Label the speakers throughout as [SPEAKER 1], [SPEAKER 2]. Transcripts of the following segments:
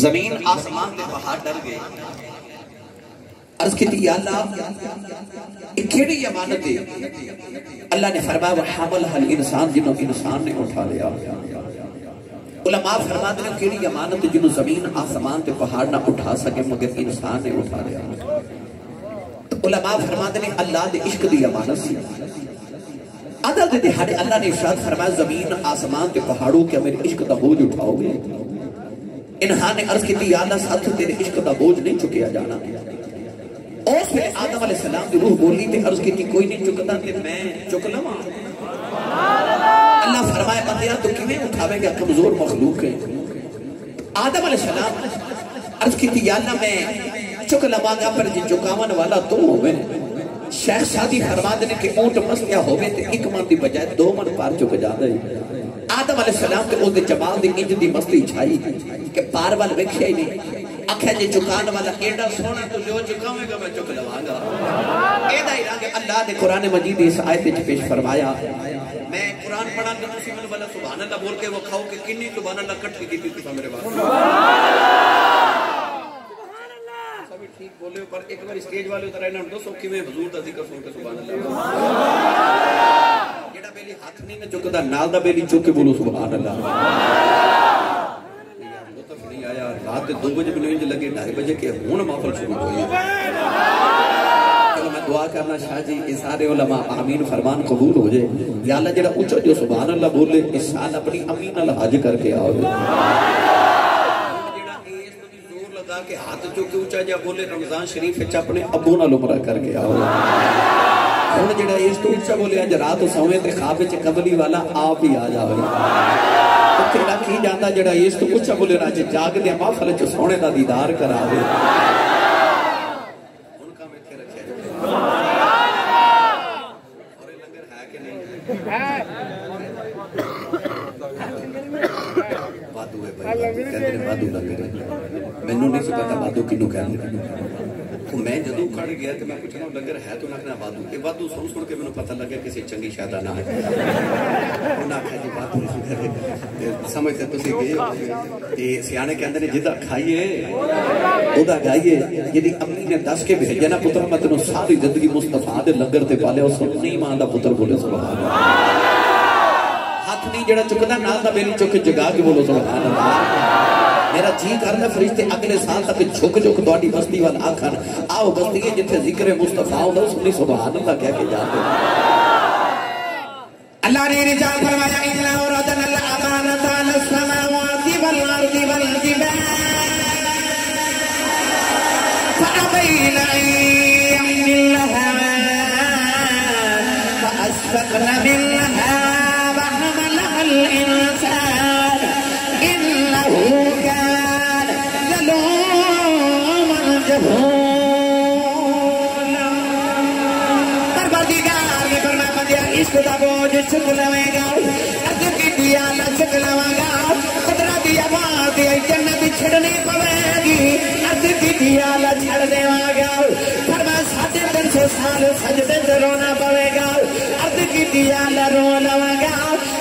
[SPEAKER 1] زمین آسمان تے پہاڑ ڈر گئے عرض کی تھی یا اللہ ایک کیڑی امانت ہے اللہ نے فرمایا وَحَمَلْهَا الْإِنسان جنہوں انسان نے اٹھا لیا علماء فرماتے ہیں کیڑی امانت جنہوں زمین آسمان تے پہاڑ نہ اٹھا سکے مگر انسان نے اٹھا لیا علماء فرماتے ہیں اللہ دے عشق دی امانت سی عدل دے دہاڑے اللہ نے ارشاد فرمایا زمین آسمان تے پہاڑوں کے میرے عشق دا بوجھ اٹھاؤ گے انہاں نے عرض کی تھی یا اللہ ساتھ تیرے عشق دا بوجھ نہیں چکیا جانا اس میں آدم علیہ السلام دی روح بولی تھی عرض کی تھی کوئی نہیں چکتا کہ میں چک لواں اللہ فرمائے بندیا تو کیویں اٹھاوے گا کمزور مخلوق ہے آدم علیہ السلام عرض کی تھی یا اللہ میں چک لواں گا پر جی چکاون والا تم ہوئے شیخ شادی فرما دینے کہ اونٹ مسلیا ہوئے تے ایک من دی بجائے 2 من پار چک جا دے آدم علیہ السلام تے اس دے جمال دی انج دی مسلی چھائی کہ پار وال ویکھیا ہی نہیں آکھا جی چکان والا ایڈا سونا تو جو چکاوے گا میں چک لواں گا ایڈا ہی رہا اللہ نے قرآن مجید اس آیت وچ پیش فرمایا میں قرآن پڑھا کہ اسی من والا سبحان اللہ بول کے وہ کھاؤ کہ کنی سبحان اللہ کٹھی کی تھی میرے پاس سبھی ٹھیک بولے پر ایک بار اسٹیج والے اتر آئے نا دو سو کی میں حضور دا ذکر سن کے سبحان اللہ جیڑا بیلی ہاتھ نہیں میں چکتا نال دا بیلی چک کے بولو سبحان اللہ رات 2 بجے بھی نہیں لگے 2:30 بجے کے ہون محفل شروع ہوئی چلو میں دعا کرنا شاہ جی یہ سارے علماء آمین فرمان قبول ہو جائے یا اللہ جڑا اونچا جو سبحان اللہ بولے اس سال اپنی امین الحج کر کے آؤ جڑا اس کو زور لگا کے ہاتھ جو کہ اونچا جا بولے رمضان شریف وچ اپنے ابو نال عمرہ کر کے آؤ ہن جڑا اس تو اونچا بولے اج رات سویں تے خواب وچ قبلی والا آپ ہی آ جاوے تیرا کی جاندہ جڑا اس تو اچھا بولے راجے جاگ دیا محفل چو سونے دا دیدار کرا دے ان کا میں کیا رکھے اور یہ لنگر ہے کہ نہیں بادو ہے بھائی کہتے ہیں بادو لنگر ہے میں نے سے پتا بادو کنو کہنے میں جدو کھڑ گیا تو میں پوچھنا لنگر ہے تو نہ بادو یہ بادو سن کے میں نے پتہ لگا کسی چنگی شادہ نہ ہے انہاں کہا جی بادو لنگر ہے سمجھتے تو سی گئے کہ سیانے کے اندر جدہ کھائیے ادا گائیے یدی اپنی نے 10 کے بھیجے نا پتر مطلب ساری زندگی مصطفیٰ دے لنگر تے پالے اور سن نہیں ماندہ پتر بولے سبحان اللہ ہاتھ نہیں جڑا چکتا نال دا بیلی چکے جگا کے بولو سبحان اللہ میرا جی کرنا فرشتے اگلے سال تک جھک جھک دوڑی بستی والا آکھن آؤ بستی ہے جتھے ذکر مصطفیٰ ہوتا سنی سبحان اللہ کہہ کے جاتے
[SPEAKER 2] اللہ نے رجال فرمایا اِنَّا وَرَدَنَا الْأَمَانَةَ عَلَى السَّمَاوَاتِ وَالْأَرْضِ وَالْجِبَالِ فَأَبَيْنَ أَن يَحْمِلْنَهَا فَأَشْفَقْنَ مِنْهَا وَحَمَلَهَا الْإِنسَانُ إِنَّهُ كَانَ ظَلُومًا جَهُولًا پروردگار نے فرمایا بندیا عشق دا بوجھ چک لویں گا عرض کی دیا نہ چک لواں گا قدرت دی آواز دی جنت چھڑنی پوے گی عرض کی دیا نہ چھڑ دیواں گا فرمایا 350 سال سجدے تے رونا پوے گا عرض کی دیا نہ رو لواں گا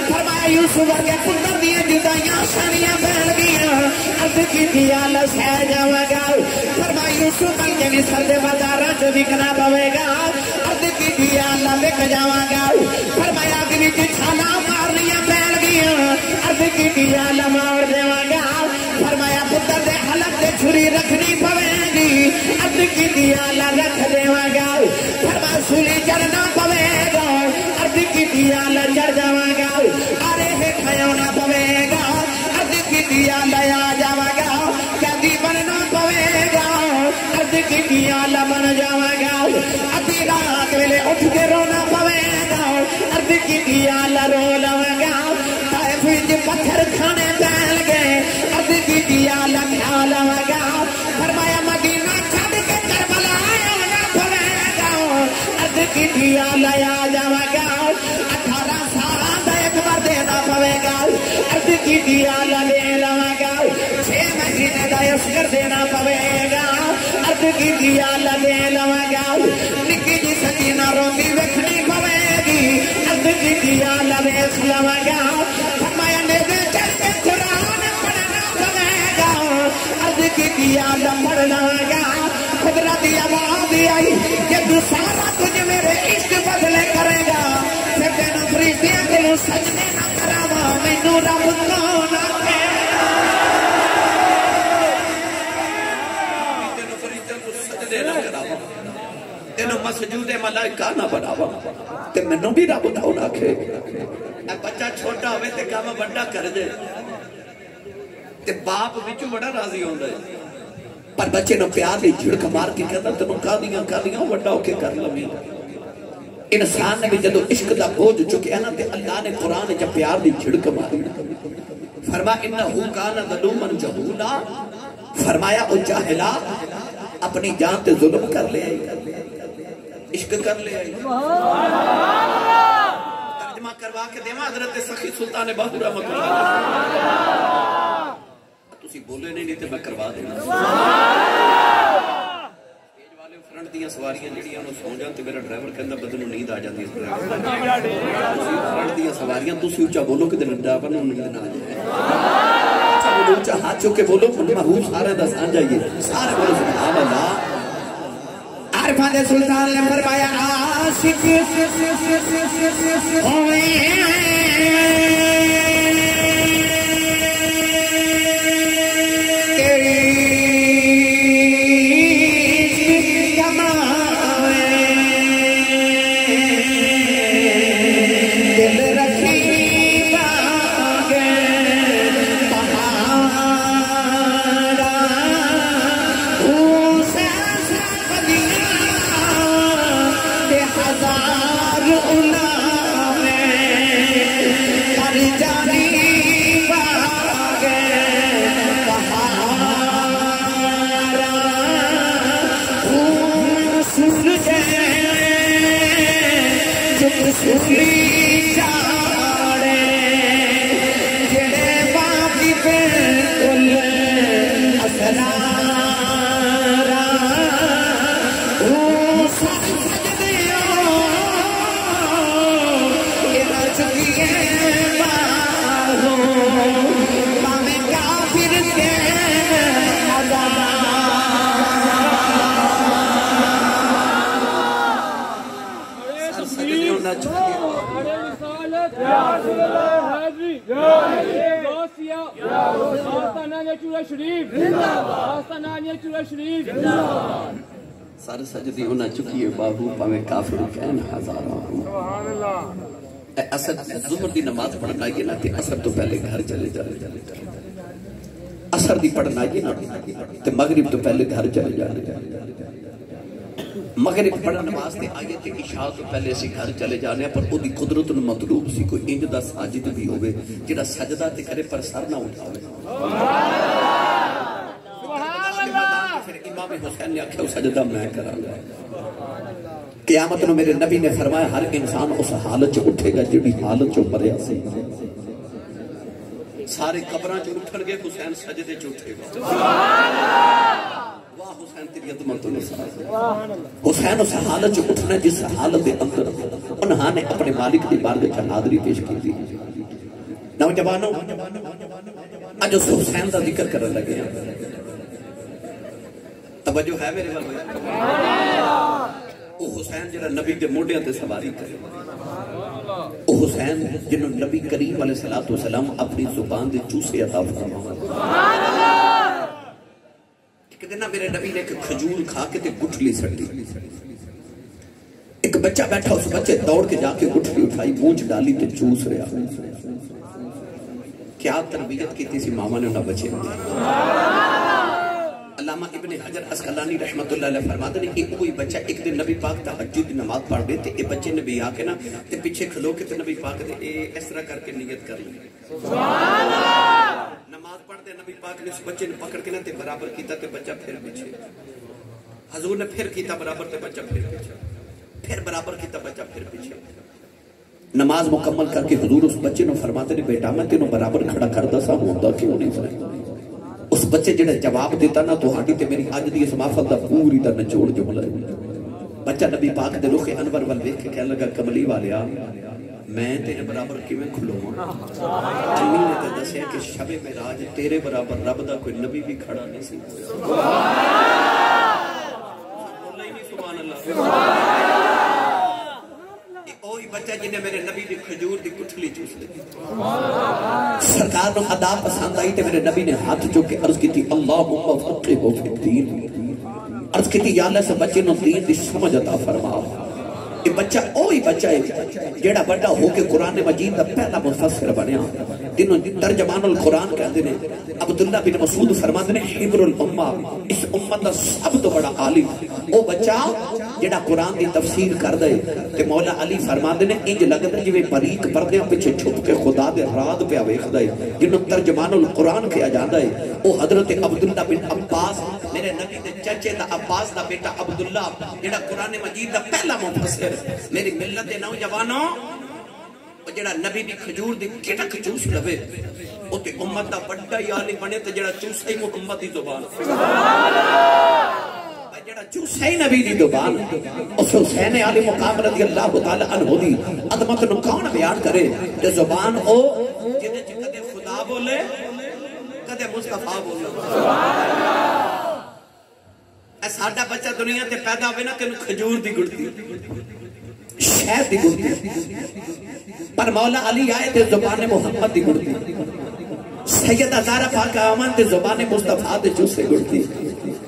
[SPEAKER 2] فرمایا یوسف کے پتر دی جدائیاں سانیاں پھیل گئیاں عرض کی دیا نہ سہ جاواں گا فرمایا یوسف کے مصر دے بازاراں چ وکنا پوے گا عرض کی دیا نہ وک جاواں گا فرمایا کہ وچ چھالا مارنیاں پھیل گئیاں عرض کی دیا نہ مار دیواں گا فرمایا پتر دے حلق تے چھری رکھنی پوے گی عرض کی دیا نہ رکھ دیواں گا فرمایا سولی چڑھنا پوے گا عرض کی دیا نہ چڑھ جاواں گا ارے ہے کھیونا پوے گا عرض کی دیا نہ آ جاواں گا قیدی بننا پوے گا عرض کی دیا نہ بن جاواں گا ادھی رات ویلے اٹھ کے رونا پوے گا عرض کی دیا نہ رو لواں گا طائف وچ پتھر کھانے پھیل گئے عرض کی دیا نہ کھا لواں گا فرمایا مدینہ چھڈ کے کربلا آنا پوے گا عرض کی دیا نہ آ جاواں گا 18 سال دا ایک بار دینا پوے گا عرض کی دیا نہ لے لواں گا 6 مہینے دا اسکر دینا پوے گا عرض کی دیا نہ لے لواں گا نکی جی سکینہ روندی ویکھنی پوے گی عرض کی دیا نہ ویکھ لواں گا فرمایا نیزے چڑھ کے قرآن پڑھنا دیا پڑھنا گا قدرت آواز آئی کہ تو سارا کچھ میرے عشق بدلے کرے گا پھر تینوں فرشتیاں تینوں سجدے نہ کراوا مینوں رب کون آکھے
[SPEAKER 1] تینوں فرشتیاں کو سجدے نہ کراوا تینوں مسجود ملائکہ نہ بناوا تے مینوں بھی رب کون آکھے بچہ چھوٹا ہوئے تے کام بڑا کر دے تے باپ بچوں بڑا راضی ہوندا ہے پر بچے نو پیار دی جھڑک مار کے کہتا تینوں کہدیاں وڈا ہو کے کر لویں انسان نے بھی جدو عشق دا بوجھ چکیا نا تے اللہ نے قرآن وچ پیار دی جھڑک ماری فرما انہو کان ظلوما جہولا فرمایا او جاہلا اپنی جان تے ظلم کر لے عشق کر لے ترجمہ کروا کے دیواں حضرت سخی سلطان بہادر رحمۃ اللہ تسی بولے نہیں تے میں کروا دینا سٹیج والے فرنٹ دیاں سواریاں جڑیاں انہوں سو جان تے میرا ڈرائیور کہندا بدلوں نیند آ جاندی اس فرنٹ دیاں سواریاں تسی اونچا بولو کہ ڈرائیور نوں نیند نہ آ جائے اونچا بولو اونچا ہاتھ چوک کے بولو محبوب سارے دا سان جائیے سارے بولو سبحان اللہ
[SPEAKER 2] عارفان دے سلطان نے فرمایا عاشق ہوئے
[SPEAKER 1] سر سجدی ہونا چکی ہے باہو پاویں کافر کہن ہزاراں اے اثر ظہر دی نماز پڑھنا ہے نا تے اثر تو پہلے گھر چلے جانے اثر دی پڑھنا ہے نا تے مغرب تو پہلے گھر چلے جانے مغرب پڑھنا نماز تے آئیے تے عشاء تو پہلے اسی گھر چلے جانے پر او دی قدرت نو مطلوب سی کوئی انج دا ساجد بھی ہوئے جڑا سجدہ تے کرے پر سر نہ اٹھاوے پھر امام حسین نے آکھا سجدہ میں کراں گا قیامت نو میرے نبی نے فرمایا ہر انسان اس حالت چ اٹھے گا جڑی حالت چ مریا سی سارے قبراں چ اٹھن گے حسین سجدے چ اٹھے گا سبحان اللہ واہ حسین تیری عظمت و حسین اس حالت چ اٹھنا جس حالت دے اندر انہاں نے اپنے مالک دی بارگاہ چ حاضری پیش کی تھی نوجوانوں اج اس حسین دا ذکر کرن لگے ہیں توجہ ہے میرے والے او حسین جڑا نبی دے موڈیاں تے سواری کرے او حسین جنہوں نبی کریم علیہ السلام اپنی زبان دے چوسے عطا فرمایا سبحان اللہ ایک دن میرے نبی نے ایک کھجور کھا کے تے گٹھلی سڑی ایک بچہ بیٹھا اس بچے دوڑ کے جا کے گٹھلی اٹھائی مونچھ ڈالی تے چوس رہا کیا تربیت کی تھی سی ماما نے انہاں بچے علامہ ابن حجر اسقلانی رحمت اللہ علیہ فرماتے ہیں کہ کوئی بچہ ایک دن نبی پاک تہجد کی نماز پڑھ دے تے اے بچے نبی آ کے نا تے پیچھے کھلو کے تے نبی پاک دے اے اس طرح کر کے نیت کر لے سبحان اللہ نماز پڑھ دے نبی پاک نے اس بچے نے پکڑ کے نا تے برابر کیتا تے بچہ پھر پیچھے حضور نے پھر کیتا برابر تے بچہ پھر پیچھے پھر برابر کیتا بچہ پھر پیچھے نماز مکمل کر کے حضور اس بچے نے فرماتے ہیں بیٹا میں تینوں برابر کھڑا کردا سا ہوندا کیوں نہیں سنا اس بچے جڑے جواب دیتا نا تو ہاڑی تے میری آج دی اس محفل دا پوری دا نچوڑ جملہ ہے بچہ نبی پاک دے رخ انور وال دیکھ کے کہنے لگا کملی والیا میں تیرے برابر کیویں کھلواں امی نے تے دسیا کہ شب معراج تیرے برابر رب دا کوئی نبی بھی کھڑا نہیں سی سبحان اللہ اوہی بچہ جنہیں میرے نبی دی کھجور دی کٹھلی چوس لی سرکار نو ادا پسند آئی تے میرے نبی نے ہاتھ جو کے عرض کی تھی اللہم فقہہ فی الدین عرض کی تھی یا اللہ سے بچے نو دین دی سمجھ عطا فرما یہ بچہ اوہی بچہ ہے جیڑا بڑا ہو کے قرآن مجید دا پہلا مفسر بنیا جنہوں ترجمان القرآن کہتے ہیں عبداللہ بن مسعود فرماتے ہیں حبر الامہ اس امت دا سب تو بڑا عالم او بچہ جیڑا قرآن دی تفسیر کر دے کہ مولا علی فرماتے ہیں انج لگتا ہے جویں مریق پردے پیچھے چھپ کے خدا دے رات پہ ویکھ دے جنہوں ترجمان القرآن کیا جاتا ہے او حضرت عبداللہ بن عباس میرے نبی دے چچے دا عباس دا بیٹا عبداللہ جیڑا قرآن مجید دا پہلا مفسر میری ملت دے نوجوانوں جڑا نبی دی کھجور دی کٹک چوس لوے او تے امت دا بڑا ہی عالم بنے تے جڑا چوسے محمد دی زبان جڑا چوسے نبی دی زبان اس حسین علی مقام رضی اللہ تعالی عنہ دی عظمت نو کون بیان کرے تے زبان او جدے چ کدے خدا بولے کدے مصطفیٰ بولے اے ساڈا بچہ دنیا تے پیدا ہوئے نا تینوں کھجور دی گڑتی شہد دی گڑتی پر مولا علی آئے تے زبان محمد دی گڑتی سیدہ زارہ پاک آمن تے زبان مصطفیٰ دے چوسے گڑتی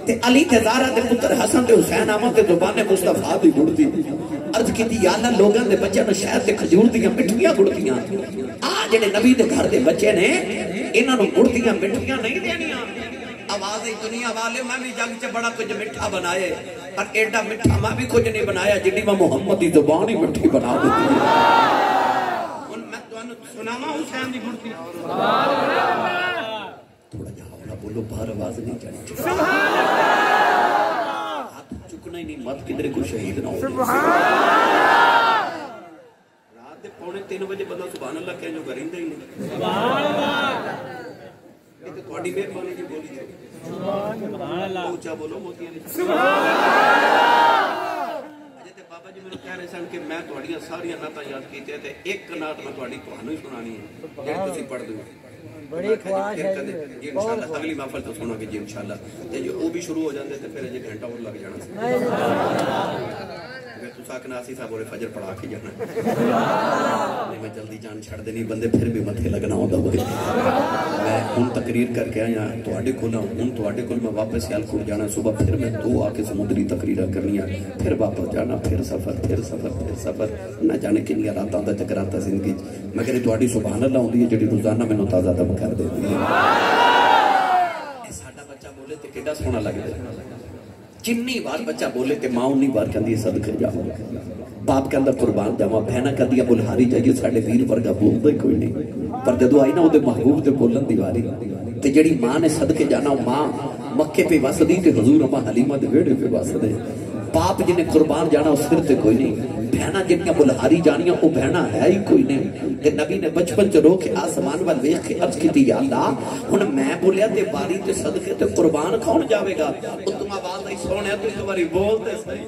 [SPEAKER 1] تے علی تے زارہ دے پتر حسن تے حسین آمن تے زبان مصطفیٰ دی گڑتی عرض کی تھی یا اللہ لوگاں دے بچے نے شہد تے کھجور دیاں مٹھیاں گڑتیاں جڑے نبی دے گھر دے بچے نے انہاں نو گڑتیاں مٹھیاں نہیں دینیاں آواز دنیا والے میں بھی جنگ چ بڑا کچھ مٹھا بنائے پر ایڈا مٹھا میں بھی کچھ نہیں بنایا جنہی میں محمد دی زبان ہی مٹھی بنا دیتی میں تو سناما حسین دی گھڑتی تھوڑا جا ہونا بولو باہر آواز نہیں جانی ہاتھ چکنا ہی نہیں مت کدھر کو شہید نہ ہو رات دے پونے 3 بجے بندہ سبحان اللہ کہہ جو کریں ہی نہیں یہ تو تھوڑی مہربانی کی بولی ہے اونچا بولو موتیاں نہیں اجے بابا جی میں کہہ رہے سن کہ میں تھوڑیاں ساریاں نعتاں یاد کیتے تے ایک نعت میں تھوڑی تھانوں ہی سنانی ہے جڑی تسی پڑھ دو بڑی خواہش ہے جی انشاءاللہ اگلی محفل تو سنو گے جی انشاءاللہ تے جو وہ بھی شروع ہو جاندے تے پھر اجے گھنٹہ اور لگ جانا سی تو ساکنا آسی صاحب اور فجر پڑھا کے جانا نہیں میں جلدی جان چھڑ دینی بندے پھر بھی متھے لگنا ہوتا ہوئے میں ان تقریر کر کے آیا توڑے کھولا ان توڑے کھول میں واپس سیالکوٹ جانا صبح پھر میں 2 آکے سمندری تقریرہ کرنی ہے پھر واپس جانا پھر سفر نہ جانے کنیا راتاں دا چکراتا زندگی میں کہنے توڑی سبحان اللہ ہوندی ہے جڑی روزانہ میں نو تازہ دم کر دیتی ہے ساڑھا بچہ بولے تے کیڑا سونا لگ دے جنی بار بچہ بولے تے ماں انہی بار کہندی صدقے جاؤ باپ کے اندر قربان جاؤ بہنہ کہندی بلہاری جائیے ساڑھے ویر ورگا بول دے کوئی نہیں پر جدو آئی نا وہ دے محبوب دے بولن دیواری تے جڑی ماں نے صدقے جانا ماں مکے پہ واسد دی تے حضور اما حلیمہ دے ویڑے پہ واسد دے باپ جنہیں قربان جانا اس سر تے کوئی نہیں بہنہ جنہیں بلہاری جانیاں وہ بہنہ ہے ہی کوئی نہیں تے نبی نے بچپن چ رو کے آسمان وال ویکھ کے عرض کی یا اللہ ہن میں بولیا تے باری تے صدقے تے قربان کون جاوے گا او تم آواز نہیں سونے تو ایک باری بول تے صحیح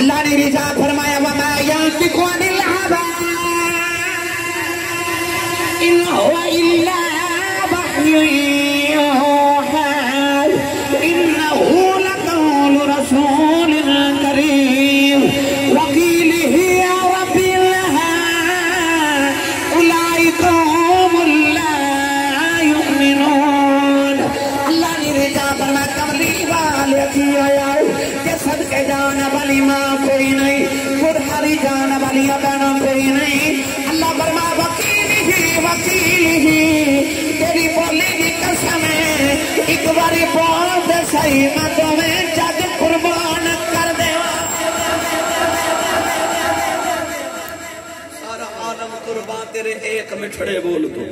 [SPEAKER 2] اللہ نے رضا فرمایا وما ينطق عن الهوى ان هو الا وحي يوحى انه لقول رسول كريم وقيله يا رب لها اولئك هم لا يؤمنون اللہ نے رضا فرمایا کملی والے کی آیا صدقے جانا والی ماں کوئی نہیں بڑھاری جانا والی بہنا کوئی نہیں اللہ فرما وکیل ہی تیری بولی کی قسم ہے ایک باری بول دے صحیح میں تمہیں جگ قربان کر دے
[SPEAKER 1] سارا عالم قربان تیرے ایک مٹھڑے بول تو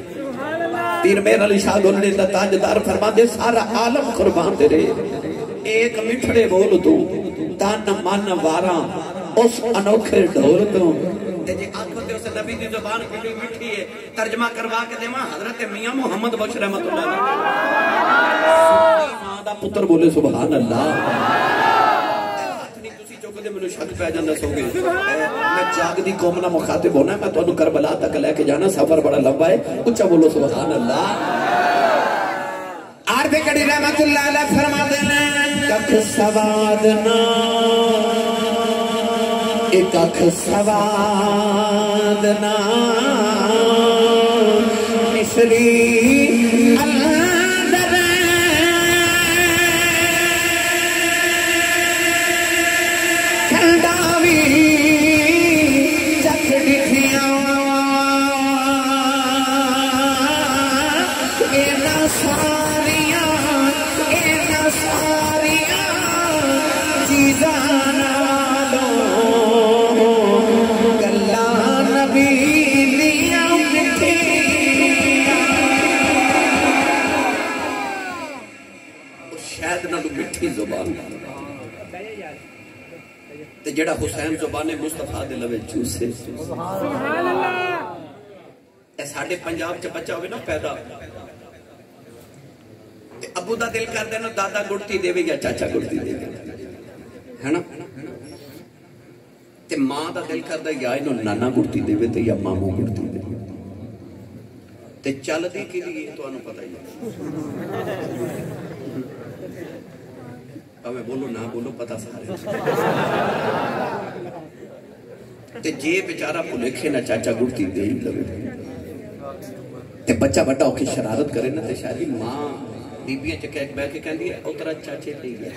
[SPEAKER 1] پیر میر علی شاہ گلنے دا تاجدار فرما دے سارا عالم قربان تیرے ایک مٹھڑے بول تو تان من وارا اس انوکھے ڈھول تو جی آنکھوں تے اسے نبی دی زبان کلی مٹھی ہے ترجمہ کروا کے دے ماں حضرت میاں محمد بخش رحمت اللہ سنی ماں دا پتر بولے سبحان اللہ ہاتھ نہیں تسی چک چکتے مجھے شک پہ جانا سو گے میں جاگ دی قوم نہ مخاطب ہونا ہے میں تو انہوں کربلا تک لے کے جانا سفر بڑا لمبا ہے اچھا بولو سبحان اللہ
[SPEAKER 2] آرد کڑی رحمت اللہ علیہ فرما دینا ککھ سوادنا ایک ککھ سوادنا مصری اندر کھلداوی چک ڈٹھیاں اینا ساریاں چیزانا لو گلہ نبی لیا
[SPEAKER 1] شاید نہ تو مٹھی زبان تے جڑا حسین زبان مصطفیٰ دے لوے چوسے اے ساڑھے پنجاب چا بچہ ہوئے نا پیدا ابو دا دل کر دینا دادا گڑتی دے وے یا چاچا گڑتی دے وے ہے نا تے ماں دا دل کر دے یا انہوں نانا گڑتی دے وے تے یا ماموں گڑتی دے وے تے چل دی کے لیے تو انہوں پتہ ہی میں بولو نہ بولو پتہ سارے تے جے بیچارہ پلکھے نہ چاچا گڑتی دے ہی لگے تے بچہ بڑا ہو کے شرارت کرے نا تے شاید ماں بیبیاں چکے ایک بے کے کہن دی اترا چاچے لے گیا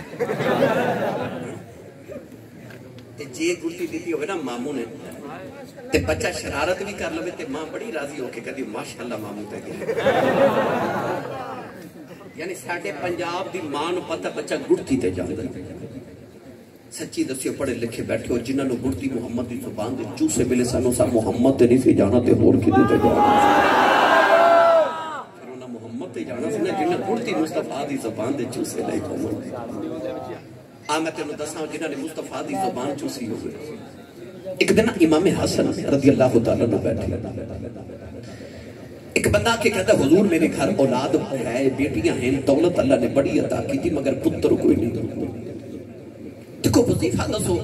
[SPEAKER 1] تے جے گڑتی دیتی ہوئے نا ماموں نے تے بچہ شرارت بھی کر لوے تے ماں بڑی راضی ہو کے کہن دی ماشاءاللہ ماموں تے گیا یعنی ساڑھے پنجاب دی ماں نو پتہ بچہ گڑتی تے جاندہ سچی دسیو پڑھے لکھے بیٹھے ہو جنہاں نو گڑتی محمد دی زبان دے چوسے ملے سانو سا محمد تے نہیں سی جانا تے ہور کی دیتے جانا پھر انہاں محمد تے جانا سنا جنہاں گڑتی مصطفیٰ دی زبان دے چوسے لئے قومن آمد انہوں دساں جنہاں نے مصطفیٰ دی زبان چوسی ہوئے ایک دن امام حسن رضی اللہ تعالیٰ نو بیٹھے ایک بندہ کے کہتا حضور میرے گھر اولاد ہے بیٹیاں ہیں دولت اللہ نے بڑی عطا کی تھی مگر پتر کوئی نہیں دیکھو وظیفہ دسو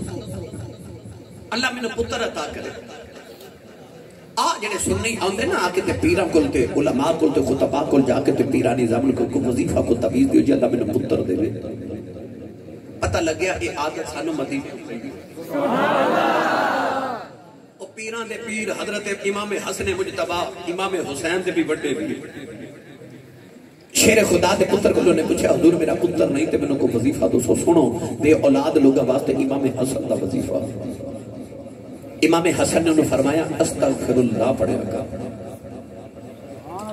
[SPEAKER 1] اللہ میں نے پتر عطا کرے جنہیں سننی آندے نا آکے تے پیران کلتے علماء کلتے خطباء کل جا کے تے پیرانی زامن کو وظیفہ کو تبیز دیو جی اللہ میں نے پتر دے وے پتہ لگ گیا یہ عادت سانو مدینہ پیران دے پیر حضرت امام حسن مجتبہ امام حسین دے بھی بڑے بھی شیر خدا دے پتر کو نے پوچھا حضور میرا پتر نہیں تے میں نے کو وظیفہ تو سنو دے اولاد لوگا واسطے امام حسن دا وظیفہ امام حسن نے انہوں فرمایا استغفر اللہ پڑھے گا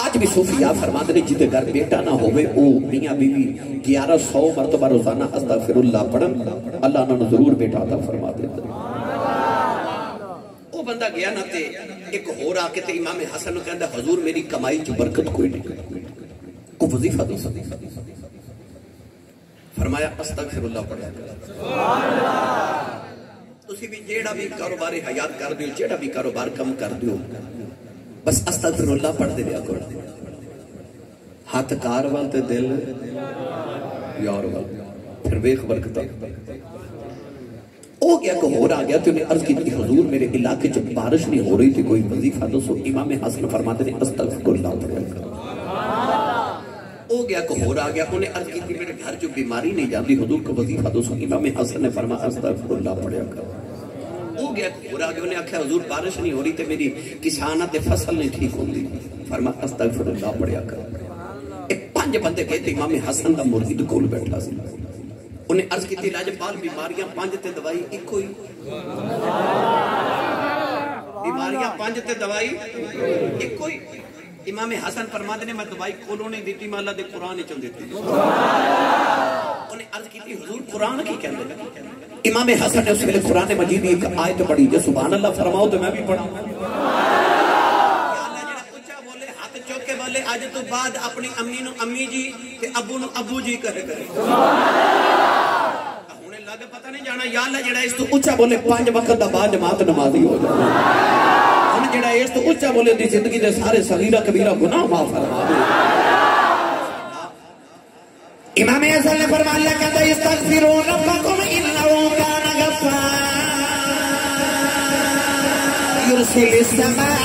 [SPEAKER 1] آج بھی صوفیاء فرما دے جیتے گھر بیٹا نہ ہوئے او میاں بیوی 1100 مرتبہ روزانہ استغفر اللہ پڑھن اللہ انہوں ضرور بیٹا عطا فرما دے بندہ گیا نا تے ایک ہو رہا کہ تے امام حسن نے کہندہ حضور میری کمائی جو برکت کوئی نہیں کو وظیفہ دو فرمایا استغفر اللہ پڑھا تسی بھی جیڑا بھی کاروبار حیات کر دیو جیڑا بھی کاروبار کم کر دیو بس استغفر اللہ پڑھ دے لیا کر ہاتھ کار والتے دل یار وال پھر بیخ برکتا ہو گیا کہ ہو رہا گیا تو انہیں عرض کی تھی حضور میرے علاقے جب بارش نہیں ہو رہی تھی کوئی وظیفہ دو سو امام حسن فرماتے ہیں استغفر اللہ پڑھا ہو گیا کہ ہو رہا گیا انہیں عرض کی تھی میرے گھر جو بیماری نہیں جاتی حضور کو وظیفہ دو سو امام حسن نے فرمایا استغفر اللہ پڑھا ہو گیا کہ ہو رہا گیا انہیں آکھا حضور بارش نہیں ہو رہی تھی میری کسانت فصل نہیں ٹھیک ہوں دی فرمایا استغفر اللہ پڑھا ایک 5 بندے کہتے امام حسن دا مرید کول بیٹھا سی انہیں عرض کی تھی لاجپال بیماریاں 5 تے دوائی ایک ہوئی بیماریاں 5 تے دوائی ایک ہوئی امام حسن فرماتے نے میں دوائی کھولوں نہیں دیتی میں اللہ دے قرآن ہی چل دیتی انہیں عرض کی تھی حضور قرآن کی کہنے لگا امام حسن نے اس کے لئے قرآن مجید ایک آیت پڑھی جو سبحان اللہ فرماؤ تو میں بھی پڑھا بولے آج تو بعد اپنی امی نو امی جی تے ابو نو ابو جی کرے ہونے لگے پتہ نہیں جانا یا اللہ جڑا اس تو اچھا بولے 5 وقت دا بعد جماعت نمازی ہو جائے ہم جڑا اس تو اچھا بولے دی زندگی دے سارے صغیرہ کبیرہ گناہ معاف فرما دے امام حسن نے فرمایا اللہ کہتا استغفروا ربکم انہ کان غفارا
[SPEAKER 2] يرسل السماء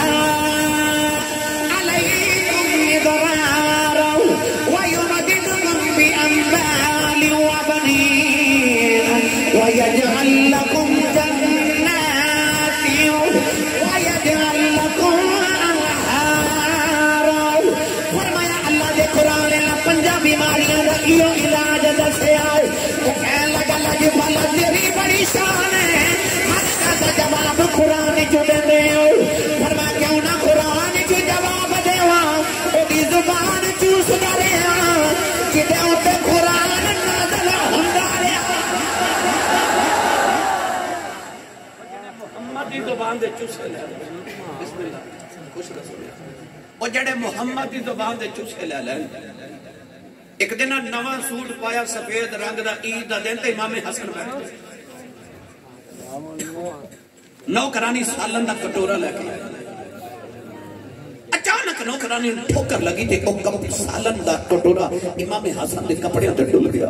[SPEAKER 2] عليكم مدرارا ويمددكم بأموال وبنين ويجعل لكم جنات ويجعل لكم انہارا فرمایا اللہ دے قرآن نے پنجاب بیماریاں دا ایو علاج دسے آئے تو کہنے لگا لجی والا تیری بڑی شان ہے ہر کا جواب قرآن جو دے دے فرمایا کیوں نہ قرآن جو جواب دے وہ دی زبان چوس کرے جدے ہوتے قرآن نازل ہوندا رہیا
[SPEAKER 1] محمد دی زبان دے چوسے لے بسم اللہ خوش رسول وہ جڑے محمد دی زبان دے چوسے لے لیں ایک دن نواں سوٹ پایا سفید رنگ دا عید دا دن تے امام حسن بیٹھ نوکرانی سالن دا کٹورا لے کے اچانک نوکرانی ٹھوکر لگی تے او کپ سالن دا کٹورا امام حسن دے کپڑے تے ڈل گیا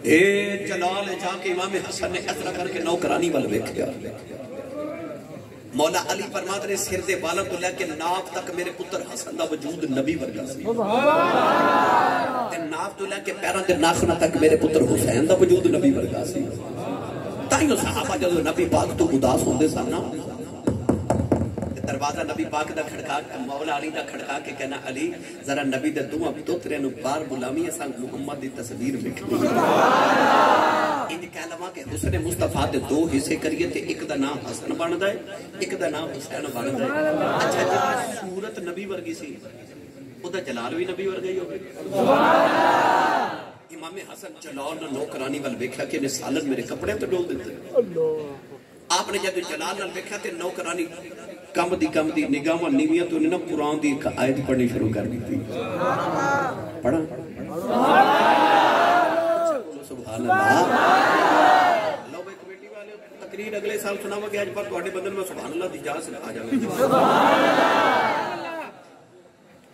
[SPEAKER 1] اے جلال جا کے امام حسن نے اثر کر کے نوکرانی وال ویکھیا مولا علی فرماتے نے سر دے بالوں تو لے کے ناف تک میرے پتر حسن دا وجود نبی ورگا سی تے ناف تو لے کے پیراں دے ناخناں تک میرے پتر حسین دا وجود نبی ورگا سی تائیوں صحابہ جدو نبی پاک تو اداس ہوندے سن نا دروازہ نبی پاک دا کھڑکا مولا علی دا کھڑکا کے کہنا علی ذرا نبی دے دوہاں پترے نو بار بلامی اساں محمد دی تصویر ویکھنی انج کہہ لواں کہ حسن مصطفیٰ دے دو حصے کریے تے ایک دا نام حسن بندا ہے ایک دا نام حسین بندا ہے اچھا جی صورت نبی ورگی سی او دا جلال بھی نبی ورگا ہی ہوگی امام حسن جلال نہ نوکرانی وال ویکھیا کہ نے سالن میرے کپڑے تے ڈول دیتے آپ نے جب جلال نال ویکھیا تے نوکرانی کم دی نگاہاں نیویاں تو انہوں نے قرآن دی ایک آیت پڑھنی شروع کر دی تھی پڑھا سبحان اللہ لو بھائی کمیٹی والے تقریر اگلے سال سناوا کہ آج پر تواڈے بدن میں سبحان اللہ دی جا سے آ جاوے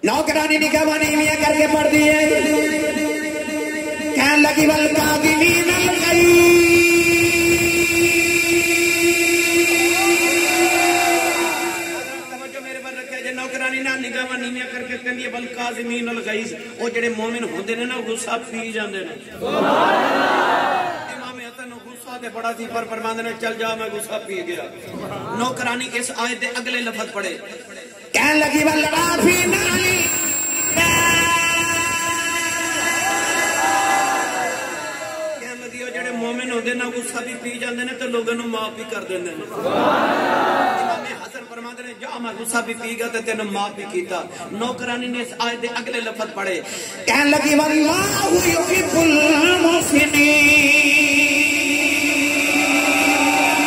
[SPEAKER 2] نوکرانی نگاہاں نیویاں کر کے پڑھ دی ہے کہنے لگی والکاظمین الغیظ
[SPEAKER 1] نگاہاں نیویاں کر کے کہندی ہے والکاظمین الغیظ او جڑے مومن ہوندے نے نا غصہ پی جاندے نے امام حسن غصہ تے بڑا سی پر فرماندے نے چل جا میں غصہ پی گیا نوکرانی اس آیت دے اگلے لفظ پڑھے
[SPEAKER 2] کہنے لگی والعافین علی
[SPEAKER 1] کہنے لگی او جڑے مومن ہوندے نا غصہ بھی پی جاندے نے تے لوگاں نوں معاف بھی کر دیندے نے فرماتے ہیں جا میں غصہ بھی پی گیا تے تینوں معاف بھی کیتا نوکرانی نے اس آیت دے اگلے لفظ پڑھے
[SPEAKER 2] کہنے لگی واللہ یحب المحسنین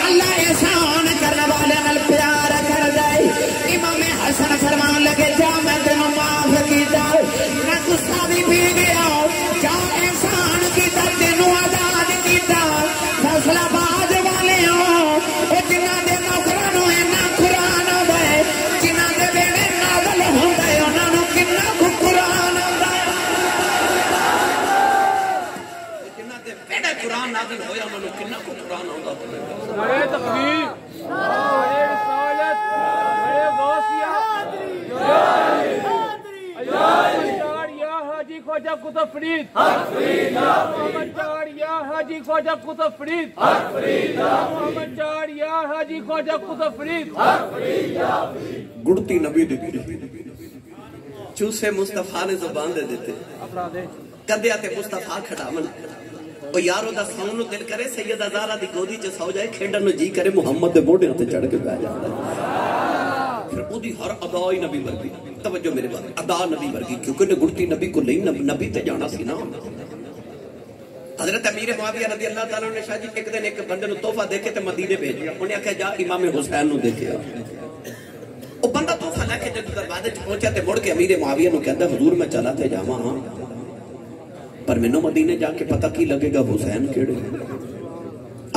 [SPEAKER 2] اللہ احسان کرنے والے نال پیار کر دے امام حسن فرمان لگے جا میں تینوں معاف کیتا میں غصہ بھی پی گیا جا احسان کیتا تینوں آزاد کیتا فیصلہ باز والے ہوں او جنہاں دے نوکراں نوں
[SPEAKER 1] قرآن نازل ہویا انہوں نے کنا کو قرآن ہوتا
[SPEAKER 3] نعرہ تکبیر نعرہ رسالت نعرہ غوثیہ یا حاجی خواجہ قطب فرید محمد چار یا حاجی خواجہ قطب فرید محمد چار یا حاجی خواجہ قطب فرید
[SPEAKER 1] گڑتی نبی دیتی چوسے مصطفیٰ نے زبان دے دیتے کدے آتے مصطفیٰ کھڑا من او یارو دا ساؤنو دل کرے سیدہ زارہ دی گودی چ سو جائے کھیڈن نو جی کرے محمد دے موڈے تے چڑھ کے بیٹھ جاندا پھر اودی ہر ادا ہی نبی ورگی توجہ میرے بات ادا نبی ورگی کیونکہ نے گڑتی نبی کو نہیں نبی تے جانا سی نا حضرت امیر معاویہ رضی اللہ تعالیٰ نے شاہ جی ایک دن ایک بندے نو تحفہ دے کے تے مدینے بھیجیا انہیں آکھیا جا امام حسین نو دے کے آ او بندہ تحفہ لے کے جب دروازے چ پہنچا تے مڑ کے امیر معاویہ نو کہندا حضور میں چلا تے جاواں ہاں پر میں نو مدینے جا کے پتہ کی لگے گا حسین کیڑے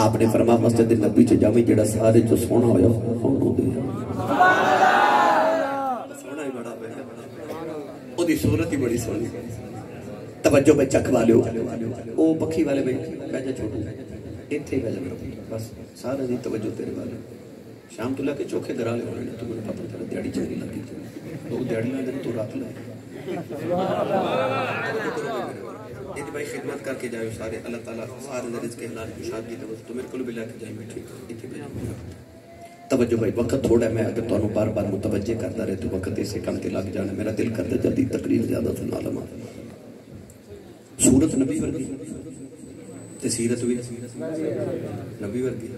[SPEAKER 1] آپ نے فرمایا مسجد نبی چ جاویں جڑا سارے جو سونا ہویا ہونو دے سونا ہی بڑا پیا او دی صورت ہی بڑی سونی توجہ میں چک والے او پکھی والے بیٹھ جا چھوٹو ایتھے ہی بیٹھ بس سارے دی توجہ تیرے والے شام تو لے کے چوکھے گرا لے ہونے تو مجھے پتہ تیرا دیڑی چنگی لگی تو دیڑی نہ دن تو رکھ لے یہ بھائی خدمت کر کے جائے سارے اللہ تعالیٰ سارے رزق کے حلال کشاد کی طرف تو میرے کو بھی لے کے جائیں ٹھیک توجہ بھائی وقت تھوڑا ہے میں اگر تو بار بار متوجہ کرتا رہے تو وقت اسے کم کے لگ جانا میرا دل کرتا جلدی تقریر زیادہ سنا لما سورت نبی ورگی تے سیرت بھی نبی ورگی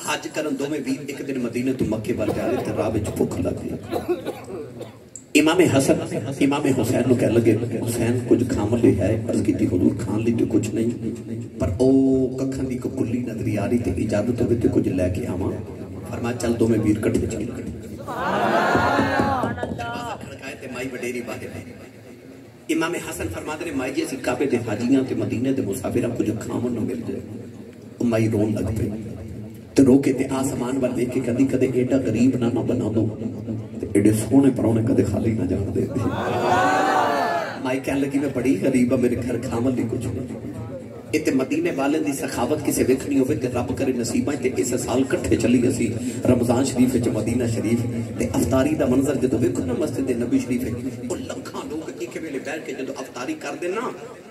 [SPEAKER 1] حج کرن دو میں بھی ایک دن مدینہ تو مکے بار جا رہے تھے راہ وچ بھوک لگ گئی امام حسن امام حسین نو کہہ لگے حسین کچھ کھان لے ہے عرض کی تھی حضور کھان لی تو کچھ نہیں پر او ککھن دی کو کلی نظری آ رہی تھی اجازت ہوئے تو کچھ لے کے آواں فرمایا چل دو میں ویر کٹھے چل دروازہ کھڑکائے تے مائی وڈیری باہر امام حسن فرما دے مائی جیسی کعبے دے حاجیاں تے مدینے دے مسافراں کچھ کھاون نو مل جائے او مائی رون لگ پئی تے رو کے تے آسمان ول دیکھ کے کدی کدے ایڈا غریب نہ بنا دو ایڈے سونے پرونے کدے خالی نہ جان دے مائی کہنے لگی میں بڑی غریب ہوں میرے گھر کھاون دی کچھ نہیں تے مدینے والے دی سخاوت کسے ویکھنی ہوے تے رب کرے نصیباں تے اس سال کٹھے چلی اسی رمضان شریف وچ مدینہ شریف تے افطاری دا منظر جدوں ویکھو نا مسجد نبی شریف او لکھاں لوگ ایک ویلے بیٹھ کے جدوں افطاری کر دے نا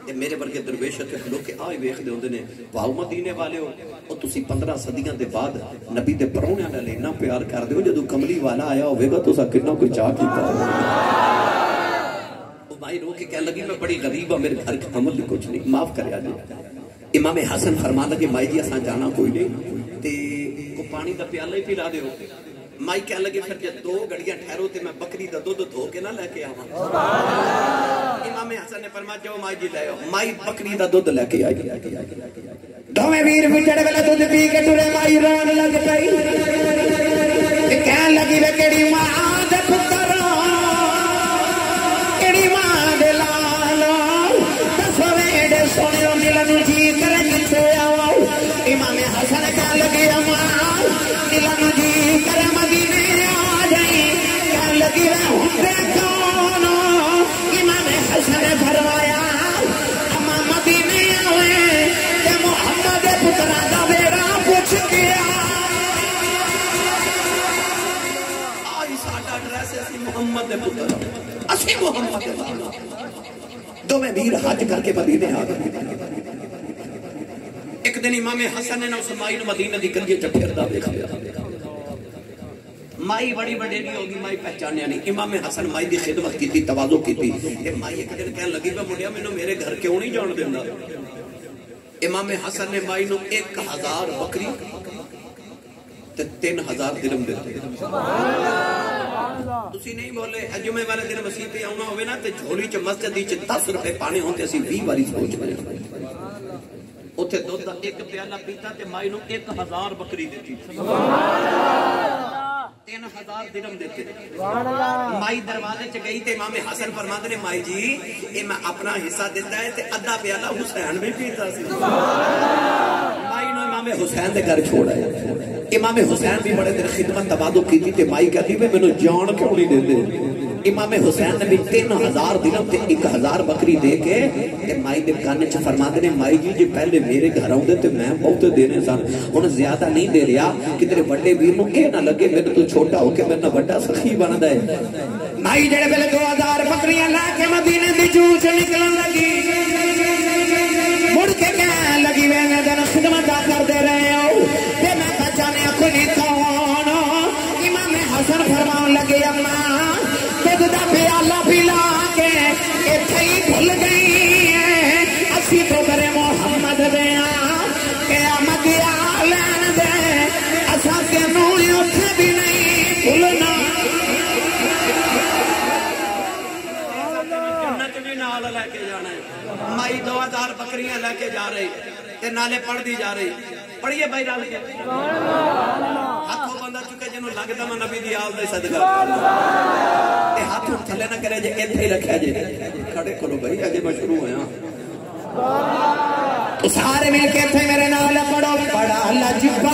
[SPEAKER 1] تے میرے ورگے درویش تے لوگ کے آئے ویکھدے ہوندے نے واو مدینے والے ہو او تسی 15 صدیاں دے بعد نبی دے پرونیاں نال اتنا پیار کر دیو جدوں کملی والا آیا ہوے گا تساں کتنا کوئی چاہ کیتا او بھائی رو کے کہنے لگی میں بڑی غریب ہوں میرے گھر کھاون دی کچھ نہیں معاف کریا جی امام حسن فرما لگے مائی جی اساں جانا کوئی نہیں تے کو پانی دا پیالہ ہی پلا دیو مائی کہنے لگے پھر جب 2 گھڑیاں ٹھہرو تے میں بکری دا دودھ دھو کے نہ لے کے آواں امام حسن نے فرمایا جاؤ مائی جی لے آؤ مائی بکری دا دودھ لے کے آئی
[SPEAKER 2] دوویں ویر وچڑ ویلے دودھ پی کے ٹرے مائی رون لگ پئی تے کہن لگی وے کیڑی ماں دے پتر کیڑی ماں دے لالو دسو ویڑے سونے دل نو جی کرے کتے آؤ امام حسن کہن لگی اماں دل نو جی کرے مدینے آ جائی کہن لگی وے ہوندے کون امام حسن نے فرمایا اما مدینے آوے تے محمد پترا دا بیڑا پوچھ کے آئی ساڈا ڈریس اسی محمد دے پتر اسی محمد دے پتر دو میں ویر حج کر کے مدینے آ گئے ایک دن امام حسن نے اس مائی نو مدینہ دی گلیاں چ پھردا ویکھ لیا مائی بڑی وڈیری ہوگی مائی پہچانیا نہیں امام حسن مائی دی خدمت کیتی تواضع کیتی اے مائی ایک دن کہن لگی میں منڈیا مینوں میرے گھر کیوں نہیں جان دیندا امام حسن نے مائی نو 1000 بکری تے 3000 درہم دیتے تسی نہیں بولے جمعے والے دن مسیح پہ آنا ہوئے نا تے جھولی چ مسجد دی چ 10 روپے پانے ہوندے اسی 20 واری سوچ رہے اوتھے دودھ دا ایک پیالہ پیتا تے مائی نو 1000 بکری دیتی 3000 درہم دیتے مائی دروازے چ گئی تے امام حسن فرماندے نے مائی جی اے میں اپنا حصہ دیتا ہے تے ادھا پیالہ حسین بھی پیتا سی مائی نو امام حسین دے گھر چھوڑ آیا امام حسین بھی بڑے دن خدمت تواضع کیتی تے مائی کہتی میں مینوں جان کیوں نہیں دیندے امام حسین نے بھی 3000 درہم تے 1000 بکری دے کے تے مائی دے کانے چ فرماندے نے مائی جی جے پہلے میرے گھر اوندے تے میں بہت دینے سن ہن زیادہ نہیں دے رہا کہ تیرے بڑے ویر نو اے نہ لگے میرے تو چھوٹا ہو کے میرا بڑا سخی بندا ہے مائی جڑے ویلے 2000 بکریاں لا کے مدینے دی چوچ نکلن لگی مڑ کے کہن لگی وے میں دن خدمت کر دے رہے ہو تے میں پہچانے کوئی کون امام حسن فرمان لگے اماں دودھ دا پیالہ پلا کے ایتھے ہی بھول گئی اسی تو کرے محمد دیاں قیامت آ لین دے اساں تینوں اوتھے بھی نہیں بھولنا جنت بھی نال لے کے جانا ہے مائی 2000 بکریاں لے کے جا رہی تے نالے پڑھ دی جا رہی پڑھیے بھائی رل کے ہاتھوں بندہ چکے جنوں لگدا میں نبی دی آل دے صدقہ تے ہاتھ تھلے نہ کرے جے ایتھے ہی رکھیا جے کھڑے کرو بھائی اجے میں شروع ہویا تو سارے مل کے تھے میرے نال پڑھو بڑا لاجواب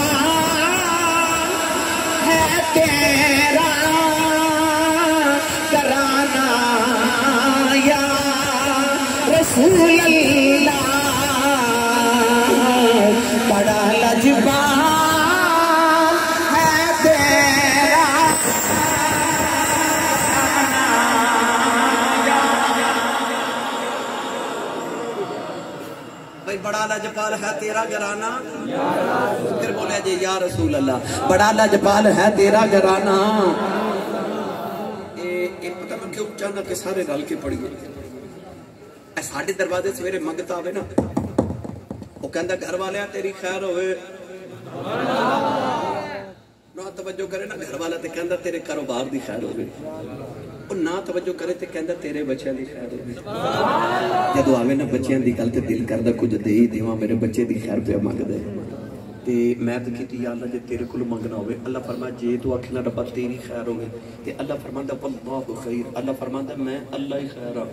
[SPEAKER 2] ہے تیرا ترانہ یا رسول اللہ بڑا لاجواب
[SPEAKER 1] بڑا لجپال ہے تیرا گھرانہ پھر بولے جی یا رسول اللہ بڑا لجپال ہے تیرا گھرانہ یہ پتہ میں کیوں چاہنا کہ سارے رل کے پڑھی اے ساڑھے دروازے سویرے منگتا ہوئے نا وہ کہندہ گھر والے تیری خیر ہوئے نہ توجہ کرے نا گھر والا تے کہندہ تیرے کاروبار دی خیر ہوئے اور نہ توجہ کرے تے کہندہ تیرے بچے دی خیر ہوئے جدو آوے نا بچیاں دی گل تے دل کردہ کچھ دے ہی دیواں میرے بچے دی خیر پہ مانگ دے تے میں تو کہتی یا اللہ جے تیرے کل مانگنا ہوئے اللہ فرمائے جے تو آکھنا ربا تیری خیر ہوئے تے اللہ فرماندہ واللہ خیر اللہ فرماندہ میں اللہ ہی خیر ہوں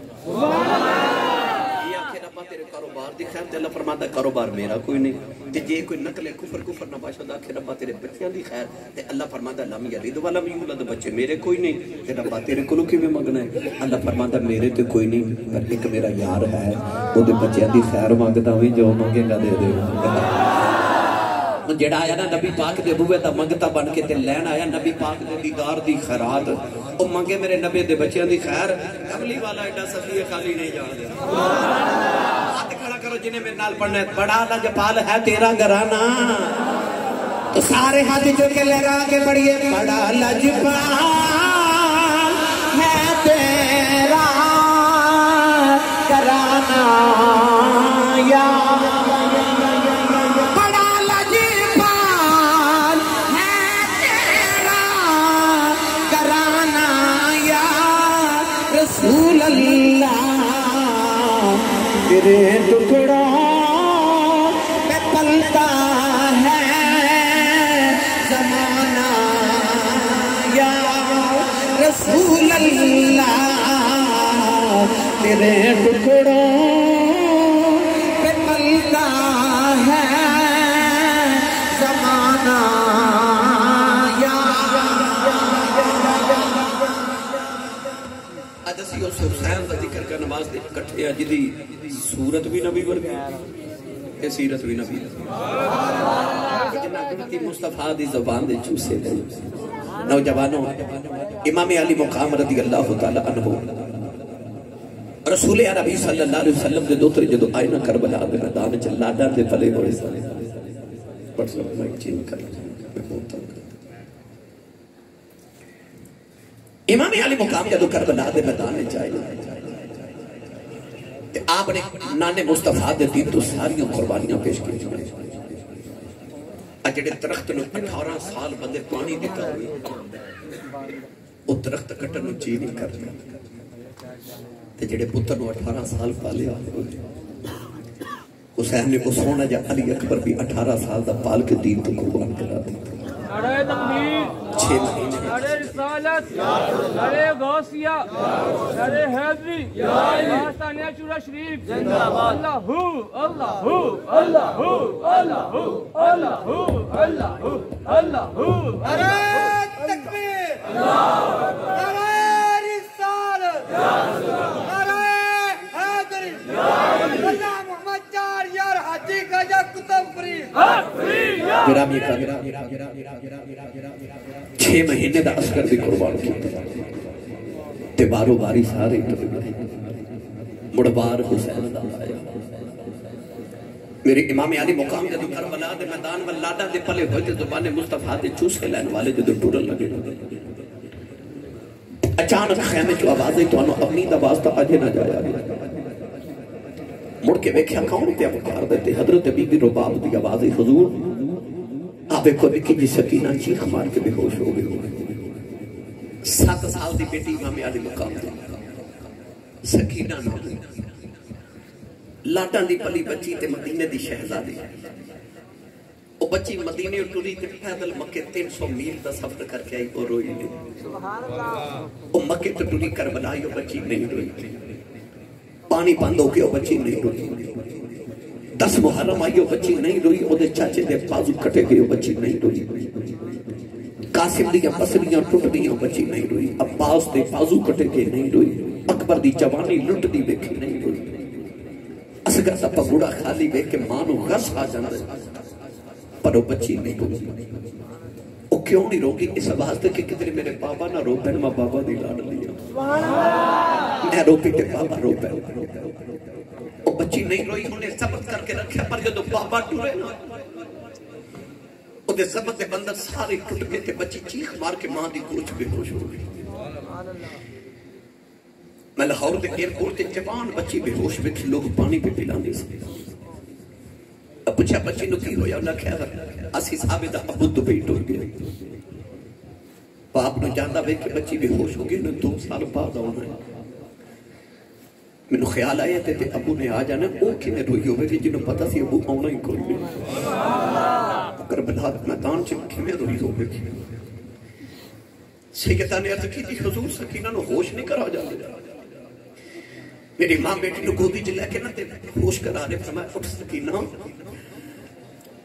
[SPEAKER 1] یہ آکھے ربا تیرے کاروبار دی خیر تے اللہ فرماندہ کاروبار میرا کوئی نہیں تے جے کوئی نقل کفر نہ باشد آکھے ربا تیرے بچیاں دی خیر تے اللہ فرماندہ لم یلد ولم یولد بچے میرے کوئی نہیں تے ربا تیرے کلو کی بھی مانگنا ہے اللہ فرماندہ میرے تے کوئی نہیں پر ایک میرا یار ہے وہ دے بچیاں دی خیر مانگتا ہوئی جو مانگے گا دے دے جڑا آیا نا نبی پاک دے بوے تا منگتا بن کے تے لین آیا نبی پاک دے دیدار دی خیرات او منگے میرے نبی دے بچیاں دی خیر کملی والا ایڈا سفی خالی نہیں جا دیا ہاتھ کھڑا کرو جنہیں میرے نال پڑھنا ہے بڑا لجپال ہے تیرا گھرانہ تو سارے ہاتھ جو کے لگا کے پڑھئے بڑا لجپال ہے تیرا گھرانہ یا رسول اللہ تیرے ٹکڑوں میں پلتا ہے زمانہ یا رسول اللہ تیرے ٹکڑوں میں پلتا ہے زمانہ حسین کا ذکر کا نماز دے کٹھے جدی صورت بھی نبی ورگی تے سیرت بھی نبی جنہ گنتی مصطفیٰ دی زبان دے چوسے دے نوجوانوں امام علی مقام رضی اللہ تعالی عنہ رسول عربی صلی اللہ علیہ وسلم دے دوترے جدو آئینہ کربلا دے میدان چلا دے پلے ہوئے سارے پڑھ سب میں چین کر میں بولتا ہوں امام علی مقام جدو کربلا دے میدان میں چاہیے کہ آپ نے نانے مصطفیٰ دے دین تو ساریاں قربانیاں پیش کی اجڑے درخت نو 18 سال بندے پانی دیتا ہوئی وہ درخت کٹن نو جی نہیں کر دیا تے جڑے پتر نو 18 سال پالیا حسین نے کو سونا جا علی اکبر بھی 18 سال دا پال کے دین تو قربان کرا دیا
[SPEAKER 3] نعرہ تکبیر، نعرہ رسالت، نعرہ غوثیہ، نعرہ حیدری، آستانیہ چورہ شریف، اللہ ہو اللہ ہو اللہ ہو اللہ ہو اللہ ہو اللہ ہو اللہ ہو نعرہ تکبیر، نعرہ رسالت، نعرہ حیدری، اللہ محمد چار یار حاجی کا جا کتب فرید
[SPEAKER 1] گرامی کا 6 مہینے دا عسکر بھی قربان کیا تے بارو باری سارے مڑبار حسین دا آیا میرے امام علی مقام جدو کربلا دے میدان میں لاڈا دے پلے ہوئے تے زبان مصطفیٰ دے چوسے لین والے جدو ٹورن لگے اچانک خیمے جو آوازیں تو انہوں اپنی دا واسطہ آجے نہ جایا مڑ کے ویکھیا کون پہ پکار دیتے حضرت بی بی رباب دی آوازیں حضور آبے کو دیکھی جی سکینہ چیخ مار کے بے ہوش ہو گئے 7 سال دی بیٹی امام علی مقام دے سکینہ نام لاٹاں دی پلی بچی تے مدینے دی شہزادی وہ بچی مدینے ٹری تے پیدل مکے 300 میل دا سفر کر کے آئی وہ روئی نہیں وہ مکے تے ٹری کربلا آئی وہ بچی نہیں روئی پانی بند ہو کے وہ بچی نہیں روئی 10 محرم آئی وہ بچی نہیں روئی وہ دے چاچے دے بازو کٹے گئے وہ بچی نہیں روئی قاسم دیاں پسلیاں ٹوٹ دیاں وہ بچی نہیں روئی عباس دے بازو کٹے گئے نہیں روئی اکبر دی جوانی لٹ دی بیکھی نہیں روئی اصغر دا پگوڑا خالی بے کے مانو غص آ جاندے پر وہ بچی نہیں روئی وہ کیوں نہیں روگی اس واسطے کہ کدھر میرے بابا نہ رو پہن میں بابا دی لاڑ لیا میں رو پیٹے بابا رو پہن وہ بچی نہیں روئی انہیں ثبت کر کے رکھا پر جب بابا ٹورے نا وہ ثبت دے بندر سارے ٹوٹ گئے تھے بچی چیخ مار کے ماں دی گوچ بے ہوش ہو گئی میں لاہور دے ایئرپورٹ تے جوان بچی بے ہوش میں تھی لوگ پانی پہ پلانے سے اب پوچھا بچی نو کی ہویا انہاں کہا اسی صاحب دا ابو دبئی ٹور گیا باپ نو جاندہ بے کہ بچی بے ہوش ہو گئی انہوں 2 سال بعد آنا ہے میں نو خیال آیا تھے ابو نے آ جانا او کنے روئی ہوئے کہ جنہوں پتا سی ابو آنا ہی کوئی نہیں کربلا میدان چمکی میں روئی ہوئے کہ سیدہ نے عرض کی تھی حضور سکینہ نو ہوش نہیں کرا جانے میری ماں بیٹی نو گودی جلے کے نہ تے ہوش کرا رہے فرمایا اٹھ سکینہ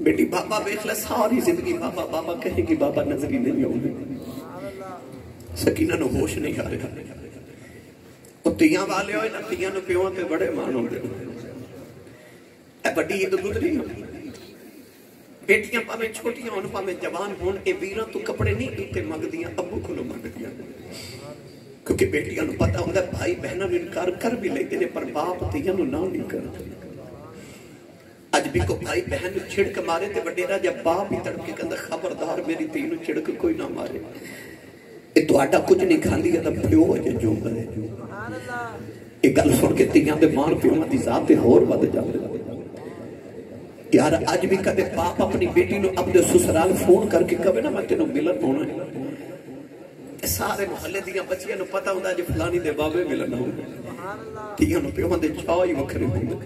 [SPEAKER 1] بیٹی بابا بیٹھ لے ساری زندگی بابا بابا کہیں گی بابا نظری نہیں ہوگی سکینہ نو ہوش نہیں آ رہا اور تیاں والے ہوئے نا تیاں نو پیوان پہ بڑے مان ہوں دے اے بڑی یہ تو گزری نا بیٹیاں پا میں چھوٹیاں ان پا میں جوان ہون اے بیران تو کپڑے نہیں دیتے مانگ دیاں ابو کھلو مانگ دیاں کیونکہ بیٹیاں نو پتا ہوں دا بھائی بہنہ نو انکار کر بھی لے دینے پر باپ تیاں نو نہ نہیں کر آج بھی کو بھائی بہن چھڑک مارے تے وڈیرا جب باپ ہی تڑکے کندہ خبردار میری تینو چھڑک کوئی نہ مارے یہ تو آٹا کچھ نہیں کھان دیا تب پیو ہو جائے جو بنے ایک گل سن کے تیاں دے مار پیو دی ذات ہور بد جاتے یار آج بھی کدے باپ اپنی بیٹی نو اپنے سسرال فون کر کے کبھی نہ میں تینو ملن ہونا ہے سارے محلے دیاں بچیاں نو پتا ہوتا جو فلانی دے بابے ملن ہونا تیاں نو پیو دے چائی وکھرے ہونا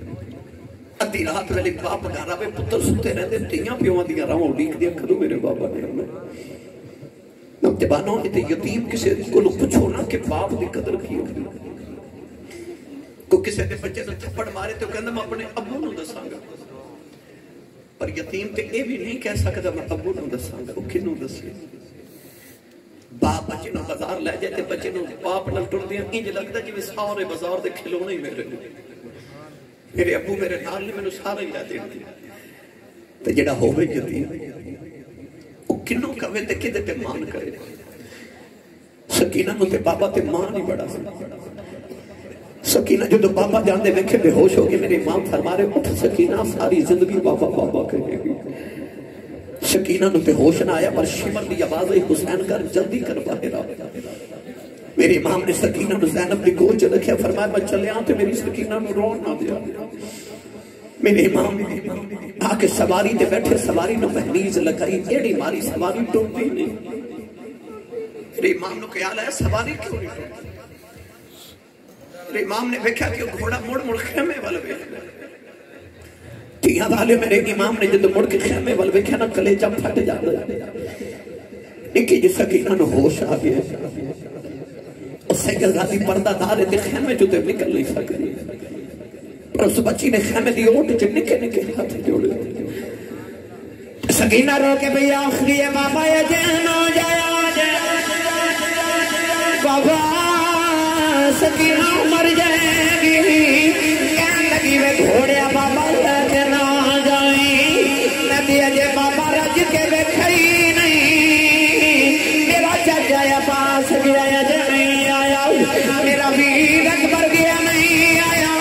[SPEAKER 1] ادھی رات ویلے باپ گھارا پہ پتر ستے رہتے تیاں پیو دیاں راؤں ڈیک دیا کدو میرے بابا نے ہونا نوجوانوں نے یتیم کسے کو لوگ پوچھو نا کہ باپ دی قدر کی ہوگی کو کسے دے بچے سے تھپڑ مارے تو کہنا میں اپنے ابو نو دسانگا پر یتیم تے اے بھی نہیں کہہ سکتا میں ابو نو دسانگا وہ کنو دسے باپ بچے نو بازار لے جاتے بچے نو باپ نل ٹر دیا انج لگتا جی میں سارے بازار دے کھلونے ہی میرے ابو میرے نال نے میں نو سارے ہی لے دے تے جڑا ہوئے یتیم کنوں کہوے تے کدے تے مان کرے سکینہ نو تے بابا تے مان ہی بڑا سکینہ جو تو بابا جاندے ویکھے بے ہوش ہو گئے میرے امام فرما رہے اٹھ سکینہ ساری زندگی بابا بابا کہے گی سکینہ نو تے ہوش نہ آیا پر شمر دی آواز حسین کر جلدی کر باہر آ میرے امام نے سکینہ نو زینب دی گود چ رکھیا فرمایا میں چلے آن تے میری سکینہ نو رو نہ دیا میرے امام آکے سواری دے بیٹھے سواری نو محنیز لگائی ایڑی ماری سواری ٹوٹی نہیں میرے امام نو خیال ہے سواری کیوں نہیں ٹوٹی میرے امام نے دیکھا کہ گھوڑا مڑ مڑ خیمے والے بیٹھے تیاں والے میرے امام نے جدو مڑ کے خیمے والے بیٹھے نا کلیجہ پھٹ جاتا نکی جس سکینہ نو ہوش آ گیا اس سے گزادی پردہ دارے دے خیمے جو تے نکل نہیں سکے پر اس بچی نے خیمے دی اوٹ جو نکے نکے ہاتھ جوڑے
[SPEAKER 2] سکینہ رو کے بھی آخری ہے بابا یا جہن ہو جایا بابا سکینہ مر جائے گی کہن لگی میں گھوڑیا بابا لے نہ جائیں ندی اجے بابا رج کے بیٹھئی نہیں میرا چچا یا پاس گیا یا نہیں آیا میرا ویر اکبر گیا نہیں آیا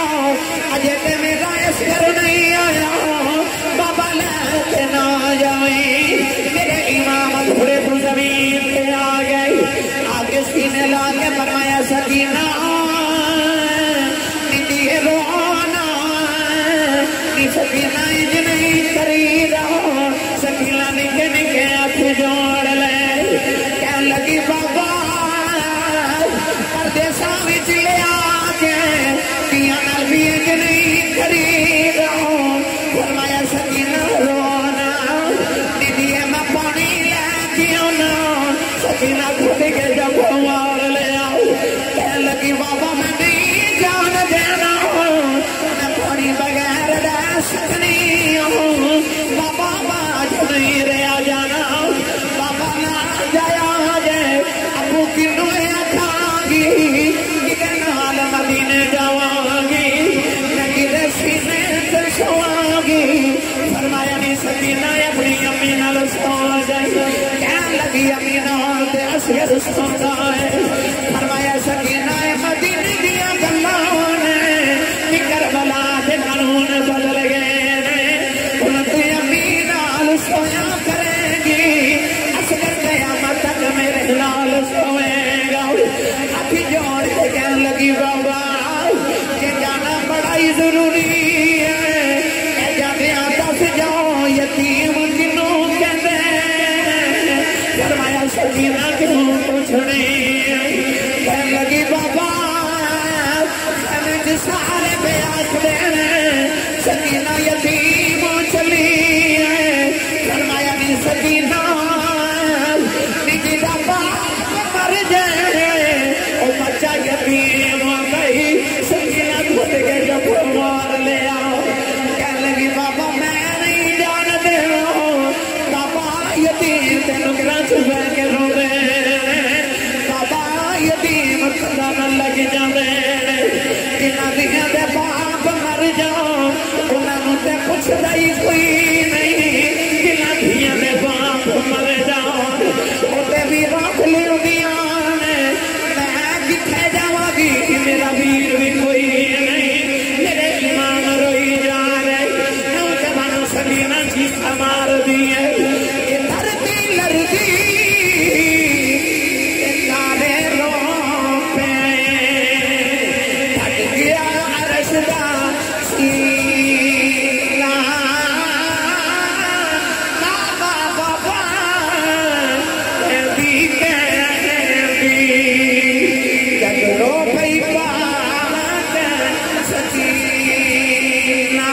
[SPEAKER 2] اجے تے میرا اسکر نہیں آیا بابا لے نہ جائیں میرے امام گھوڑے تو زمین پہ آ گئے آگے سینے لا کے فرمایا سکینہ سکینہ انج نہیں کری رہا سکینہ نکے نکے آنکھ جوڑ لے کہن لگی بابا پردیسا وچ لے آکے کیا نال بھی انج نہیں کری رہا فرمایا سکینہ رونا دیدی ہے میں پانی لے کے آنا سکینہ گھٹ کے جب مار لے آؤ کہن لگی بابا میں نہیں جان دینا میں پانی بغیر سکنی ہوں بابا باج نہیں رہا جانا بابا نہ جایا جائے ابو کی نوے کھاگی کہ نال مدینے جاواگی نگی رسینے ترشواگی فرمایا نہیں سکینہ اپنی امی نال سو جائے کہن لگی امی نال تے اسیر سو جائے فرمایا سکینہ مدینے دیا گلانے کربلا دے لگی بابا کہ جانا بڑا ہی ضروری ہے جاندیاں دس جاؤ یتیم کنوں کہندے فرمایا سکینہ کیوں پوچھنے کہنے لگی بابا خیمے سارے پہ آکھدے سکینہ یتیم چلی ہے فرمایا نہیں سکینہ نجی دا باپ مر جائے او بچہ یتیم ہو گئی سکینہ دھوٹ کے جب مار لیا کہنے لگی بابا میں نہیں جان دے بابا یتیم تینوں گرا چھوڑ کے رو رہے بابا یتیم خدا نہ لگ جاوے جنہاں دیاں دے باپ مر جاؤ انہوں تے کچھ دائی کوئی نہیں جنہاں دیاں دے باپ مر جاؤ اوتے بھی راکھ لیو دیاں میں کتھے جاواں گی میرا ویر بھی کوئی نہیں میرے ایمان روئی جا رہے نوجوان سکینہ چیخا مار دیے یہ دھرتی لرزی تارے رو پہ پھٹ گیا عرش دا سینہ بابا بابا کہندی کہندی جب رو پئی بات سکینہ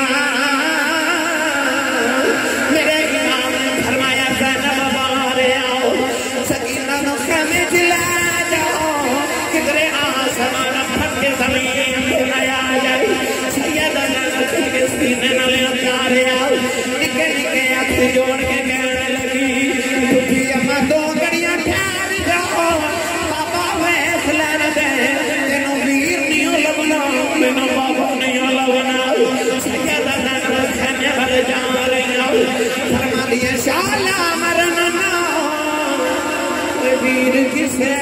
[SPEAKER 2] میرے امام نے فرمایا زینب بارے آؤ سکینہ نو خیمے چ لے جاؤ کدھرے آسمان پھٹ کے زمین پہ نہ آ جائے سیدہ چل کے سینے نہ لے اتارے آؤ نکے نکے ہاتھ جوڑ کے کہنے لگی پھوپھی اما دو گھڑیاں ٹھہر جاؤ بابا ویکھ لین دے تینوں ویر نہیں لبنا مینوں بابا نہیں لبنا سیدہ خیمے بھر جا رہی فرما دیا شالا مرنا نہ ویر کسے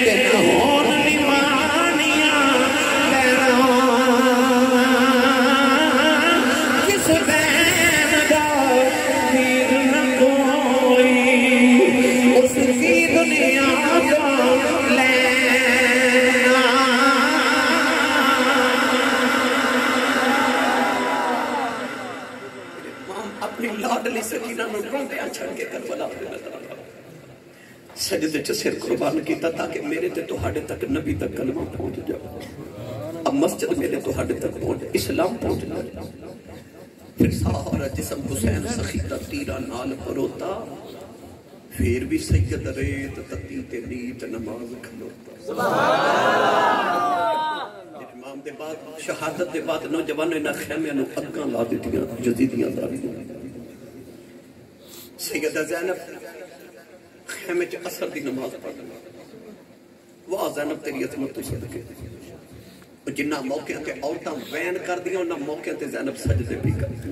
[SPEAKER 2] تینا ہون لیمانیاں لینا کس بین دا ویر نہ کوئی اس کی دنیا کو لینا
[SPEAKER 1] اپنی لاڈلی سکینہ نو روندیاں چھڑ کے کربلا پہ نظر آیا سجدے چ سر قربان کیتا تاکہ میرے تے تہاڈے تک نبی تک کلمہ پہنچ جائے اب مسجد میرے تہاڈے تک پہنچ اسلام پہنچ جائے پھر سارا جسم حسین سخیتا تیرا نال پروتا پھر بھی سید ریت تتی تے نیت نماز کھلوتا امام دے بعد شہادت دے بعد نوجوان نے خیمے نو اگاں لا دتیاں جدیدیاں داریاں سیدہ زینب خیمے چ اثر دی نماز پڑھنا واہ زینب تیری عظمت تو صدقے جنہ موقع تے عورتاں وین کر دیاں انہاں موقع تے زینب سجدے بھی کر دی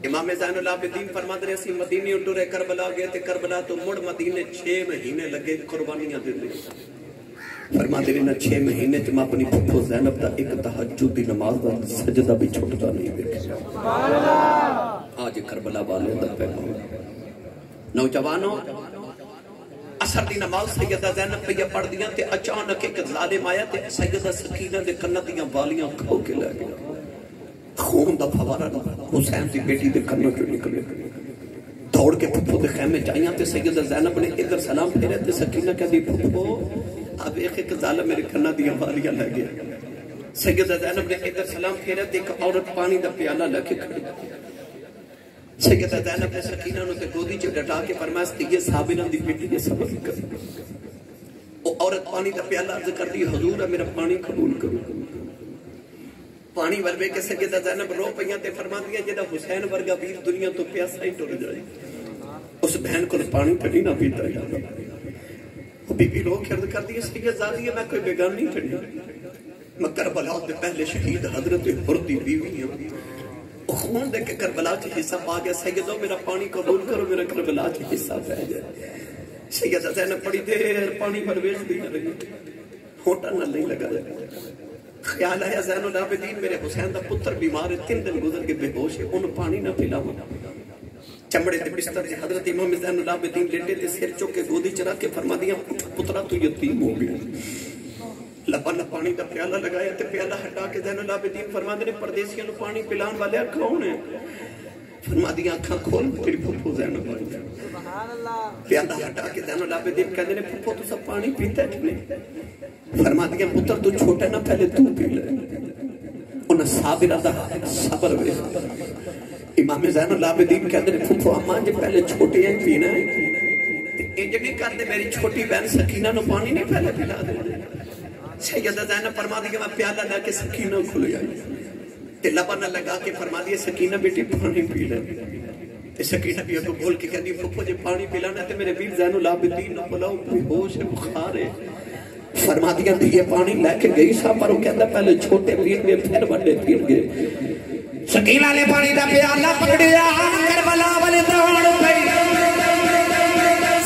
[SPEAKER 1] امام زین العابدین فرماتے ہیں اسی مدینے ٹرے کربلا گئے تے کربلا تو مڑ مدینے 6 مہینے لگے قربانیاں دیندے فرماتے ہیں 6 مہینے تے میں اپنی پھپھو زینب دا ایک تہجد دی نماز دا سجدہ بھی چھوٹتا نہیں دیکھا آج کربلا والے دا پیغام نوجوانوں اثر دی نماز سیدہ زینب پہ پڑھ دیاں تے اچانک ایک ظالم آیا تے سیدہ سکینہ دے کنہ دیاں والیاں کھو کے لے گیا خون دا فوارہ حسین دی بیٹی دے کنوں جو نکلے دوڑ کے پھپھو دے خیمے جائیاں تے سیدہ زینب نے ادھر سلام پھیرے تے سکینہ کہہ دی پھپھو اب ایک ظالم میرے کنہ دیاں والیاں لے گیا سیدہ زینب نے ادھر سلام پھیرے تے ایک عورت پانی دا پیالہ لے کے کھڑی سیدہ زینب نے سکینہ نو تے گودی چ ڈٹا کے فرمایا یہ صابرہ دی بیٹی نے صبر کر وہ عورت پانی دا پیالہ عرض کر دی حضور ہے میرا پانی قبول کرو پانی وربے کے سیدہ زینب رو پئیاں تے فرما دیا جدا حسین ورگا ویر دنیا تو پیاسا ہی ٹر جائے اس بہن کو پانی پڑی نہ پیتا ہے وہ بی بی رو کے عرض کر دی سیدہ زادی ہے میں کوئی بیگانی کھڑی میں کربلا دے پہلے شہید حضرت حردی بیوی ہوں خون دے کے کربلا کے حصہ پا گیا سیدو میرا پانی قبول کرو میرا کربلا کے حصہ پہ جائے سیدہ زینب پڑی دیر پانی پر ویخ دیا رہی ہوتا نہ نہیں لگا جائے خیال آیا زین العابدین میرے حسین دا پتر بیمار ہے 3 دن گزر کے بے ہوش ہے انہوں پانی نہ پلا چمڑے تے بستر تے حضرت امام زین العابدین لیٹے تے سر چوک کے گودی چرا کے فرما دیا پترا تو یتیم ہو گیا. لبا نہ پانی دا پیالہ لگایا تے پیالہ ہٹا کے زین العابدین فرما دے پردیسیاں نو پانی پلان والے کون ہیں؟ فرما دیا آنکھاں کھول تیری پھپھو زین العابدین. پیالہ ہٹا کے زین العابدین کہندے نے پھپھو تو سب پانی پیتا ہے کہ نہیں؟ فرما دیا پتر تو چھوٹا نہ پہلے تو پی لے. انہاں صابرہ دا صبر وے. امام زین العابدین کہتے ہیں پھپھو اماں جب پہلے چھوٹی ہیں پینا ہے انج نہیں کرتے میری چھوٹی بہن سکینہ نو پانی نہیں پہلے پلا دے. سیدہ زینب فرما دی کہ میں پیالہ لے کے سکینہ کھل گئی تے لبا نہ لگا کے فرما دی سکینہ بیٹی پانی پی لے. تے سکینہ بھی اگو بول کے کہتی پھپھو جب پانی پلانا ہے تے میرے ویر زین العابدین نو بلاؤ بے ہوش ہے بخار ہے. فرما دیا یہ پانی لے کے گئی سا پر وہ کہتا پہلے چھوٹے پین گئے پھر بڑے پین گئے.
[SPEAKER 2] سکینہ نے پانی دا پیالہ پکڑیا کربلا والے دوڑ پئی.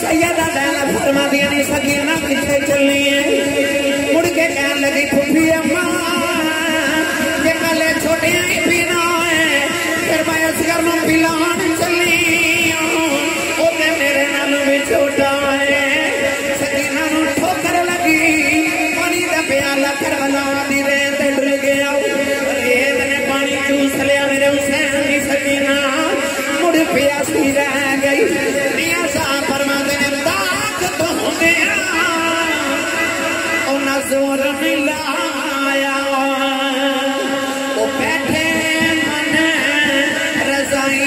[SPEAKER 2] سیدہ زینب فرما دیا نہیں سکینہ کتنے چلنی ہے. مڑ کے کہنے لگی پھپھی اماں یہ پہلے چھوٹے ہی پینا ہے پھر میں اس گھر میں پلان چلی ہوں وہ میرے نام بھی چھوٹا ہے. سکینہ نو ٹھوکر لگی پانی دا پیالہ کربلا دی ریت ڈر گیا. چوس لیا میرے حسین کی سکینہ مڑ پیاسی رہ گئی. میاں صاحب فرماتے ہیں طاقت ہو گیا اور نہ زور ملایا وہ بیٹھے من رضائی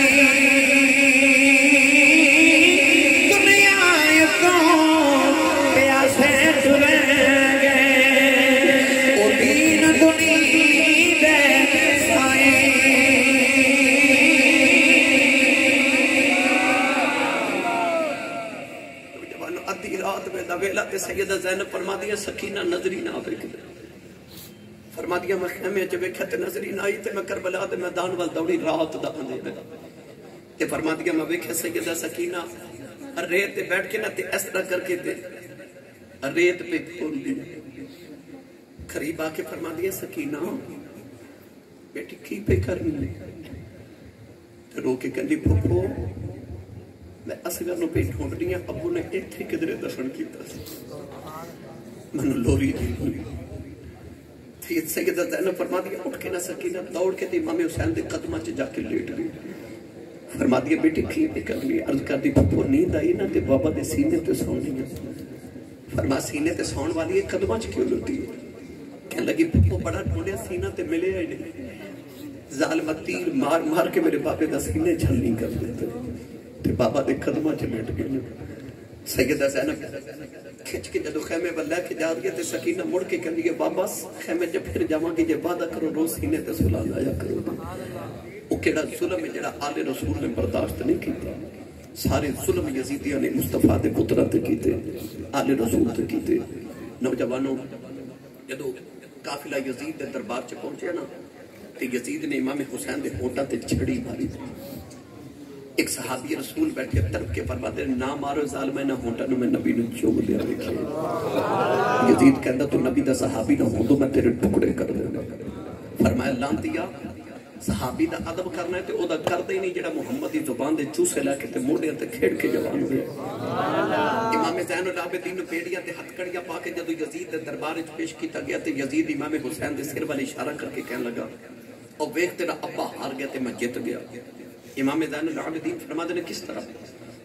[SPEAKER 2] دنیا کو پیاسے ٹرے گئے وہ دین دنیا ویلا تے سیدہ زینب فرما دیا سکینہ نظری نہ آوے کدے. فرما دیا میں خیمے چ ویکھیا تے نظری نہ آئی تے میں کربلا دے میدان ول دوڑی رات دا اندھیرا تے فرما دیا میں ویکھیا سیدہ سکینہ ریت تے بیٹھ کے نہ تے اس طرح کر کے تے ریت پہ کھول دی. قریب آ کے فرما دیا سکینہ بیٹی کی پہ کرنی تے رو کے کہندی پھپھو میں اصغر نو پیٹ ڈھونڈ رہی ہیں ابو نے ایک تھی کدرے دفن کیتا سی منو لوری دی تھی. سیدہ زینب فرما دیا اٹھ کے نہ سکینہ دوڑ کے تے امام حسین دے قدمہ چ جا کے لیٹ گئی. فرما دیا بیٹی کی پہ کر لی. عرض کر دی پھپھو نیند آئی نہ تے بابا دے سینے تے سونی ہے. فرما سینے تے سون والی ایک قدمہ چ کیوں لٹی ہے؟ کہنے لگی پھپھو بڑا ڈھونڈیا سینہ تے ملے ہی نہیں. ظالمہ تیر مار مار کے میرے بابے دا سینے جھلنی کر دیتے تے بابا دے قدمہ چ لیٹ گئے. سیدہ زینب کھچ کے جدو خیمے واللہ کے جا رہی ہے تے سکینہ مڑ کے کہنے لگے بابا خیمے جب پھر جاواں گے جے وعدہ کرو روز سینے تے سلا لایا کرو. وہ کیڑا ظلم ہے جڑا آل رسول نے برداشت نہیں کیتا. سارے ظلم یزیدیاں نے مصطفیٰ دے پترا تے کیتے آل رسول تے کیتے. نوجوانوں جدو قافلہ یزید دے دربار چ پہنچے نا تے یزید نے امام حسین دے ہونٹاں تے چھڑی ماری. ایک صحابی رسول بیٹھے طرف کے فرماتے ہیں نہ مارو ظالمہ نہ ہونٹا نو میں نبی نے چوب لیا دیکھے. یزید کہندا تو نبی دا صحابی نہ ہوں تو میں تیرے ٹکڑے کر دوں. فرمایا لانتیا صحابی دا ادب کرنا ہے تے او دا کردے نہیں جڑا محمدی زبان دے چوسے لے کے تے موڑیاں تے کھیڑ کے جوان ہوئے. امام زین العابدین نو پیڑیاں تے ہتھکڑیاں پا کے جدو یزید دے دربار وچ پیش کیتا گیا تے یزید امام حسین دے سر والے اشارہ کر کے کہنے لگا او ویکھ تیرا ابا ہار گیا تے میں جیت گیا. امام زین العابدین فرما دے کس طرح؟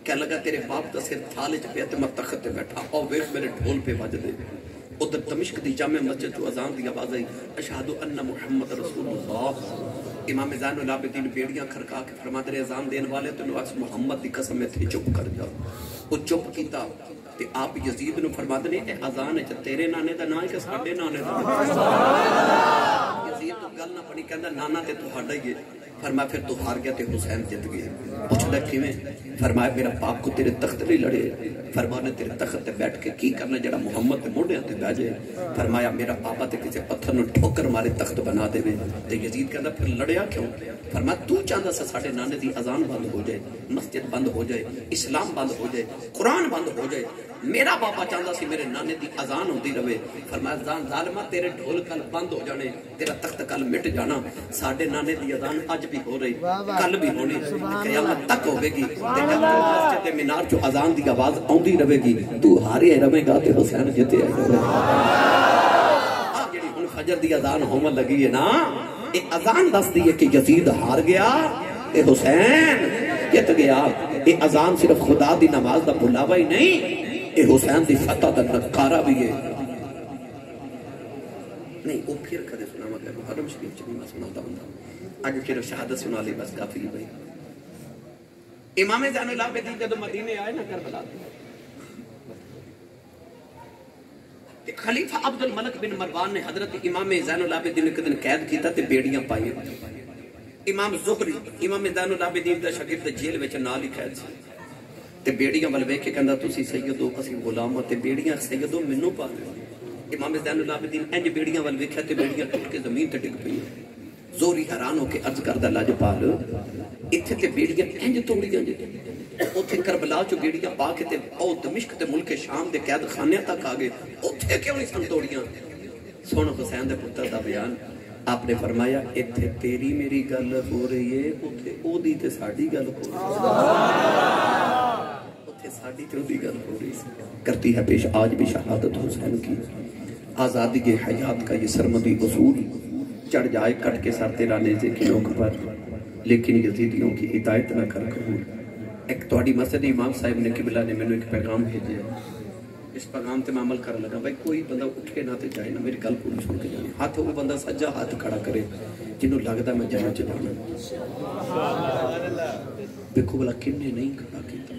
[SPEAKER 2] کہنے لگا تیرے باپ دا سر تھالے چ پیا تے میں تخت تے بیٹھا او ویکھ میرے ڈھول پہ بج دے. ادھر دمشق دی جامع مسجد تو اذان دی آواز آئی اشہد ان محمد رسول اللہ. امام زین العابدین بیڑیاں کھڑکا کے فرما دے اذان دین والے تو نواز محمد دی قسم میں تھے چپ کر جاؤ. وہ چپ کیتا تے آپ یزید نو فرما دے اے اذان ہے تیرے نانے دا نا ہے کہ ساڈے نانے دا؟ یزید تو گل نہ پڑی کہندا نانا تے تہاڈا ہی ہے. فرمایا پھر تو ہار گیا تے حسین جت گئے. پوچھدا کیویں؟ فرمایا میرا باپ کو تیرے تخت نہیں لڑے. فرمایا نے تیرے تخت تے بیٹھ کے کی کرنا جڑا محمد دے موڑیاں تے بیٹھ جائے. فرمایا میرا بابا تے کسے پتھر نو ٹھوکر مارے تخت بنا دے. تے یزید کہندا پھر لڑیا کیوں؟ فرمایا تو چاہندا سا ساڈے نانے دی اذان بند ہو جائے, مسجد بند ہو جائے, اسلام بند ہو جائے, قرآن بند ہو جائے.
[SPEAKER 1] میرا بابا چاہتا سی میرے نانے دی اذان ہوتی رہے. فرمایا ظالمہ تیرے ڈھول کل بند ہو جانے, تیرا تخت کل مٹ جانا. ساڈے نانے دی اذان اج بھی ہو رہی, کل بھی ہونی, قیامت تک ہوے گی. تے جب مسجد مینار چو اذان دی آواز آندی رہے گی, تو ہارے رہے گا تے حسین جتے آئے گا. آ جڑی ہن فجر دی اذان ہون لگی ہے نا, اے اذان دس دی ہے کہ یزید ہار گیا تے حسین جت گیا. اے اذان صرف خدا دی نماز دا بلاوا ہی نہیں, اے حسین دی فتح دا نکارہ بھی ہے. نہیں وہ پھر کدے سنا مگر محرم شریف چلی میں سناتا ہوں. آج پھر شہادت سنا لی بس کافی بھائی. امام زین العابدین جب مدینے آئے نا کربلا, خلیفہ عبد الملک بن مروان نے حضرت امام زین العابدین نے کدن قید کیتا تے بیڑیاں پائی. امام زہری امام زین العابدین دا شاگرد جیل وچ نال ہی قید سی, تے بیڑیاں ول ویکھ کے کہندا تسی سیدو اسی غلام تے بیڑیاں سیدو مینوں پا لو. امام زین العابدین انج بیڑیاں ول ویکھیا تے بیڑیاں ٹوٹ کے زمین تے ڈگ پئی. زہری حیران ہو کے عرض کردا لاجپال ایتھے تے بیڑیاں انج توڑیاں جے, اوتھے کربلا چ بیڑیاں پا کے تے او دمشق تے ملک شام دے قید خانے تک آ گئے, اوتھے کیوں نہیں سن توڑیاں. سن حسین دے پتر دا بیان, آپ نے فرمایا ایتھے تیری میری گل ہو رہی ہے, اوتھے او دی تے ساڈی گل ہو رہی ہے, اوتھے ساڈی تے او دی گل ہو رہی ہے. کرتی ہے پیش آج بھی شہادت حسین کی. آزادی کے حیات کا یہ سرمدی اصول, چڑھ جائے کٹ کے سر تیرا نیزے کی نوک پر, لیکن یزیدیوں کی ہدایت نہ کر قبول. ایک توڑی مسجد امام صاحب نے قبلہ نے میں نے ایک پیغام بھیجے, اس پیغام تے میں عمل کر لگا. بھائی کوئی بندہ اٹھے نہ تے جائے نا, میری گل پوری سن کے جانے. ہاتھ وہ بندہ سجا ہاتھ کھڑا کرے جنہوں لگتا میں جنت چ جانا. دیکھو بلا کنے نہیں کھڑا کیتا.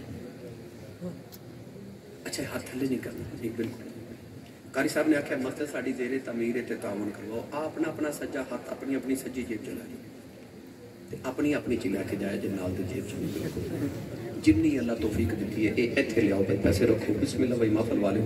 [SPEAKER 1] اچھا ہاتھ تھلے نہیں کرنا, ایک بالکل. قاری صاحب نے آخیا مسجد ساڑی زیر تعمیر تے تعاون کرواؤ. آپ اپنا سجا ہاتھ اپنی اپنی سجی جیب چلا اپنی اپنی چ لے کے جائے جن نال تے جیب چ جنی اللہ توفیق دیتی ہے. اے ایتھے لیاؤ بھائی, پیسے رکھو, بسم اللہ بھائی محفل والے,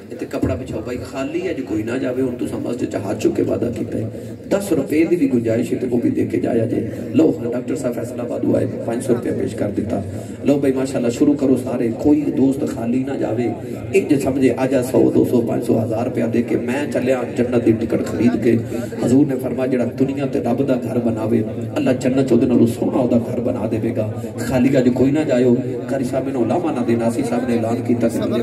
[SPEAKER 1] ایتھے کپڑا بچھاؤ بھائی. خالی ہے جو کوئی نہ جاوے, ہن تساں مسجد چ ہاتھ چک کے وعدہ کیتا ہے 10 روپے دی بھی گنجائش ہے تے وہ بھی دے کے جایا جے. لو ڈاکٹر صاحب فیصلہ آباد آئے 500 روپے پیش کر دیتا. لو بھائی ماشاءاللہ شروع کرو سارے, کوئی دوست خالی نہ جاوے. ایک جو سمجھے آجا 100 200 500 1000 روپیہ دے کے میں چلیا جنت دی ٹکٹ خرید کے. حضور نے فرمایا جڑا دنیا تے رب دا گھر بناوے اللہ جنت چ دے نال سونا او دا گھر بنا دے گا. خالی جو کوئی نہ جائے. قاری صاحب نے علماء نہ دے ناسی صاحب نے اعلان کیتا کہ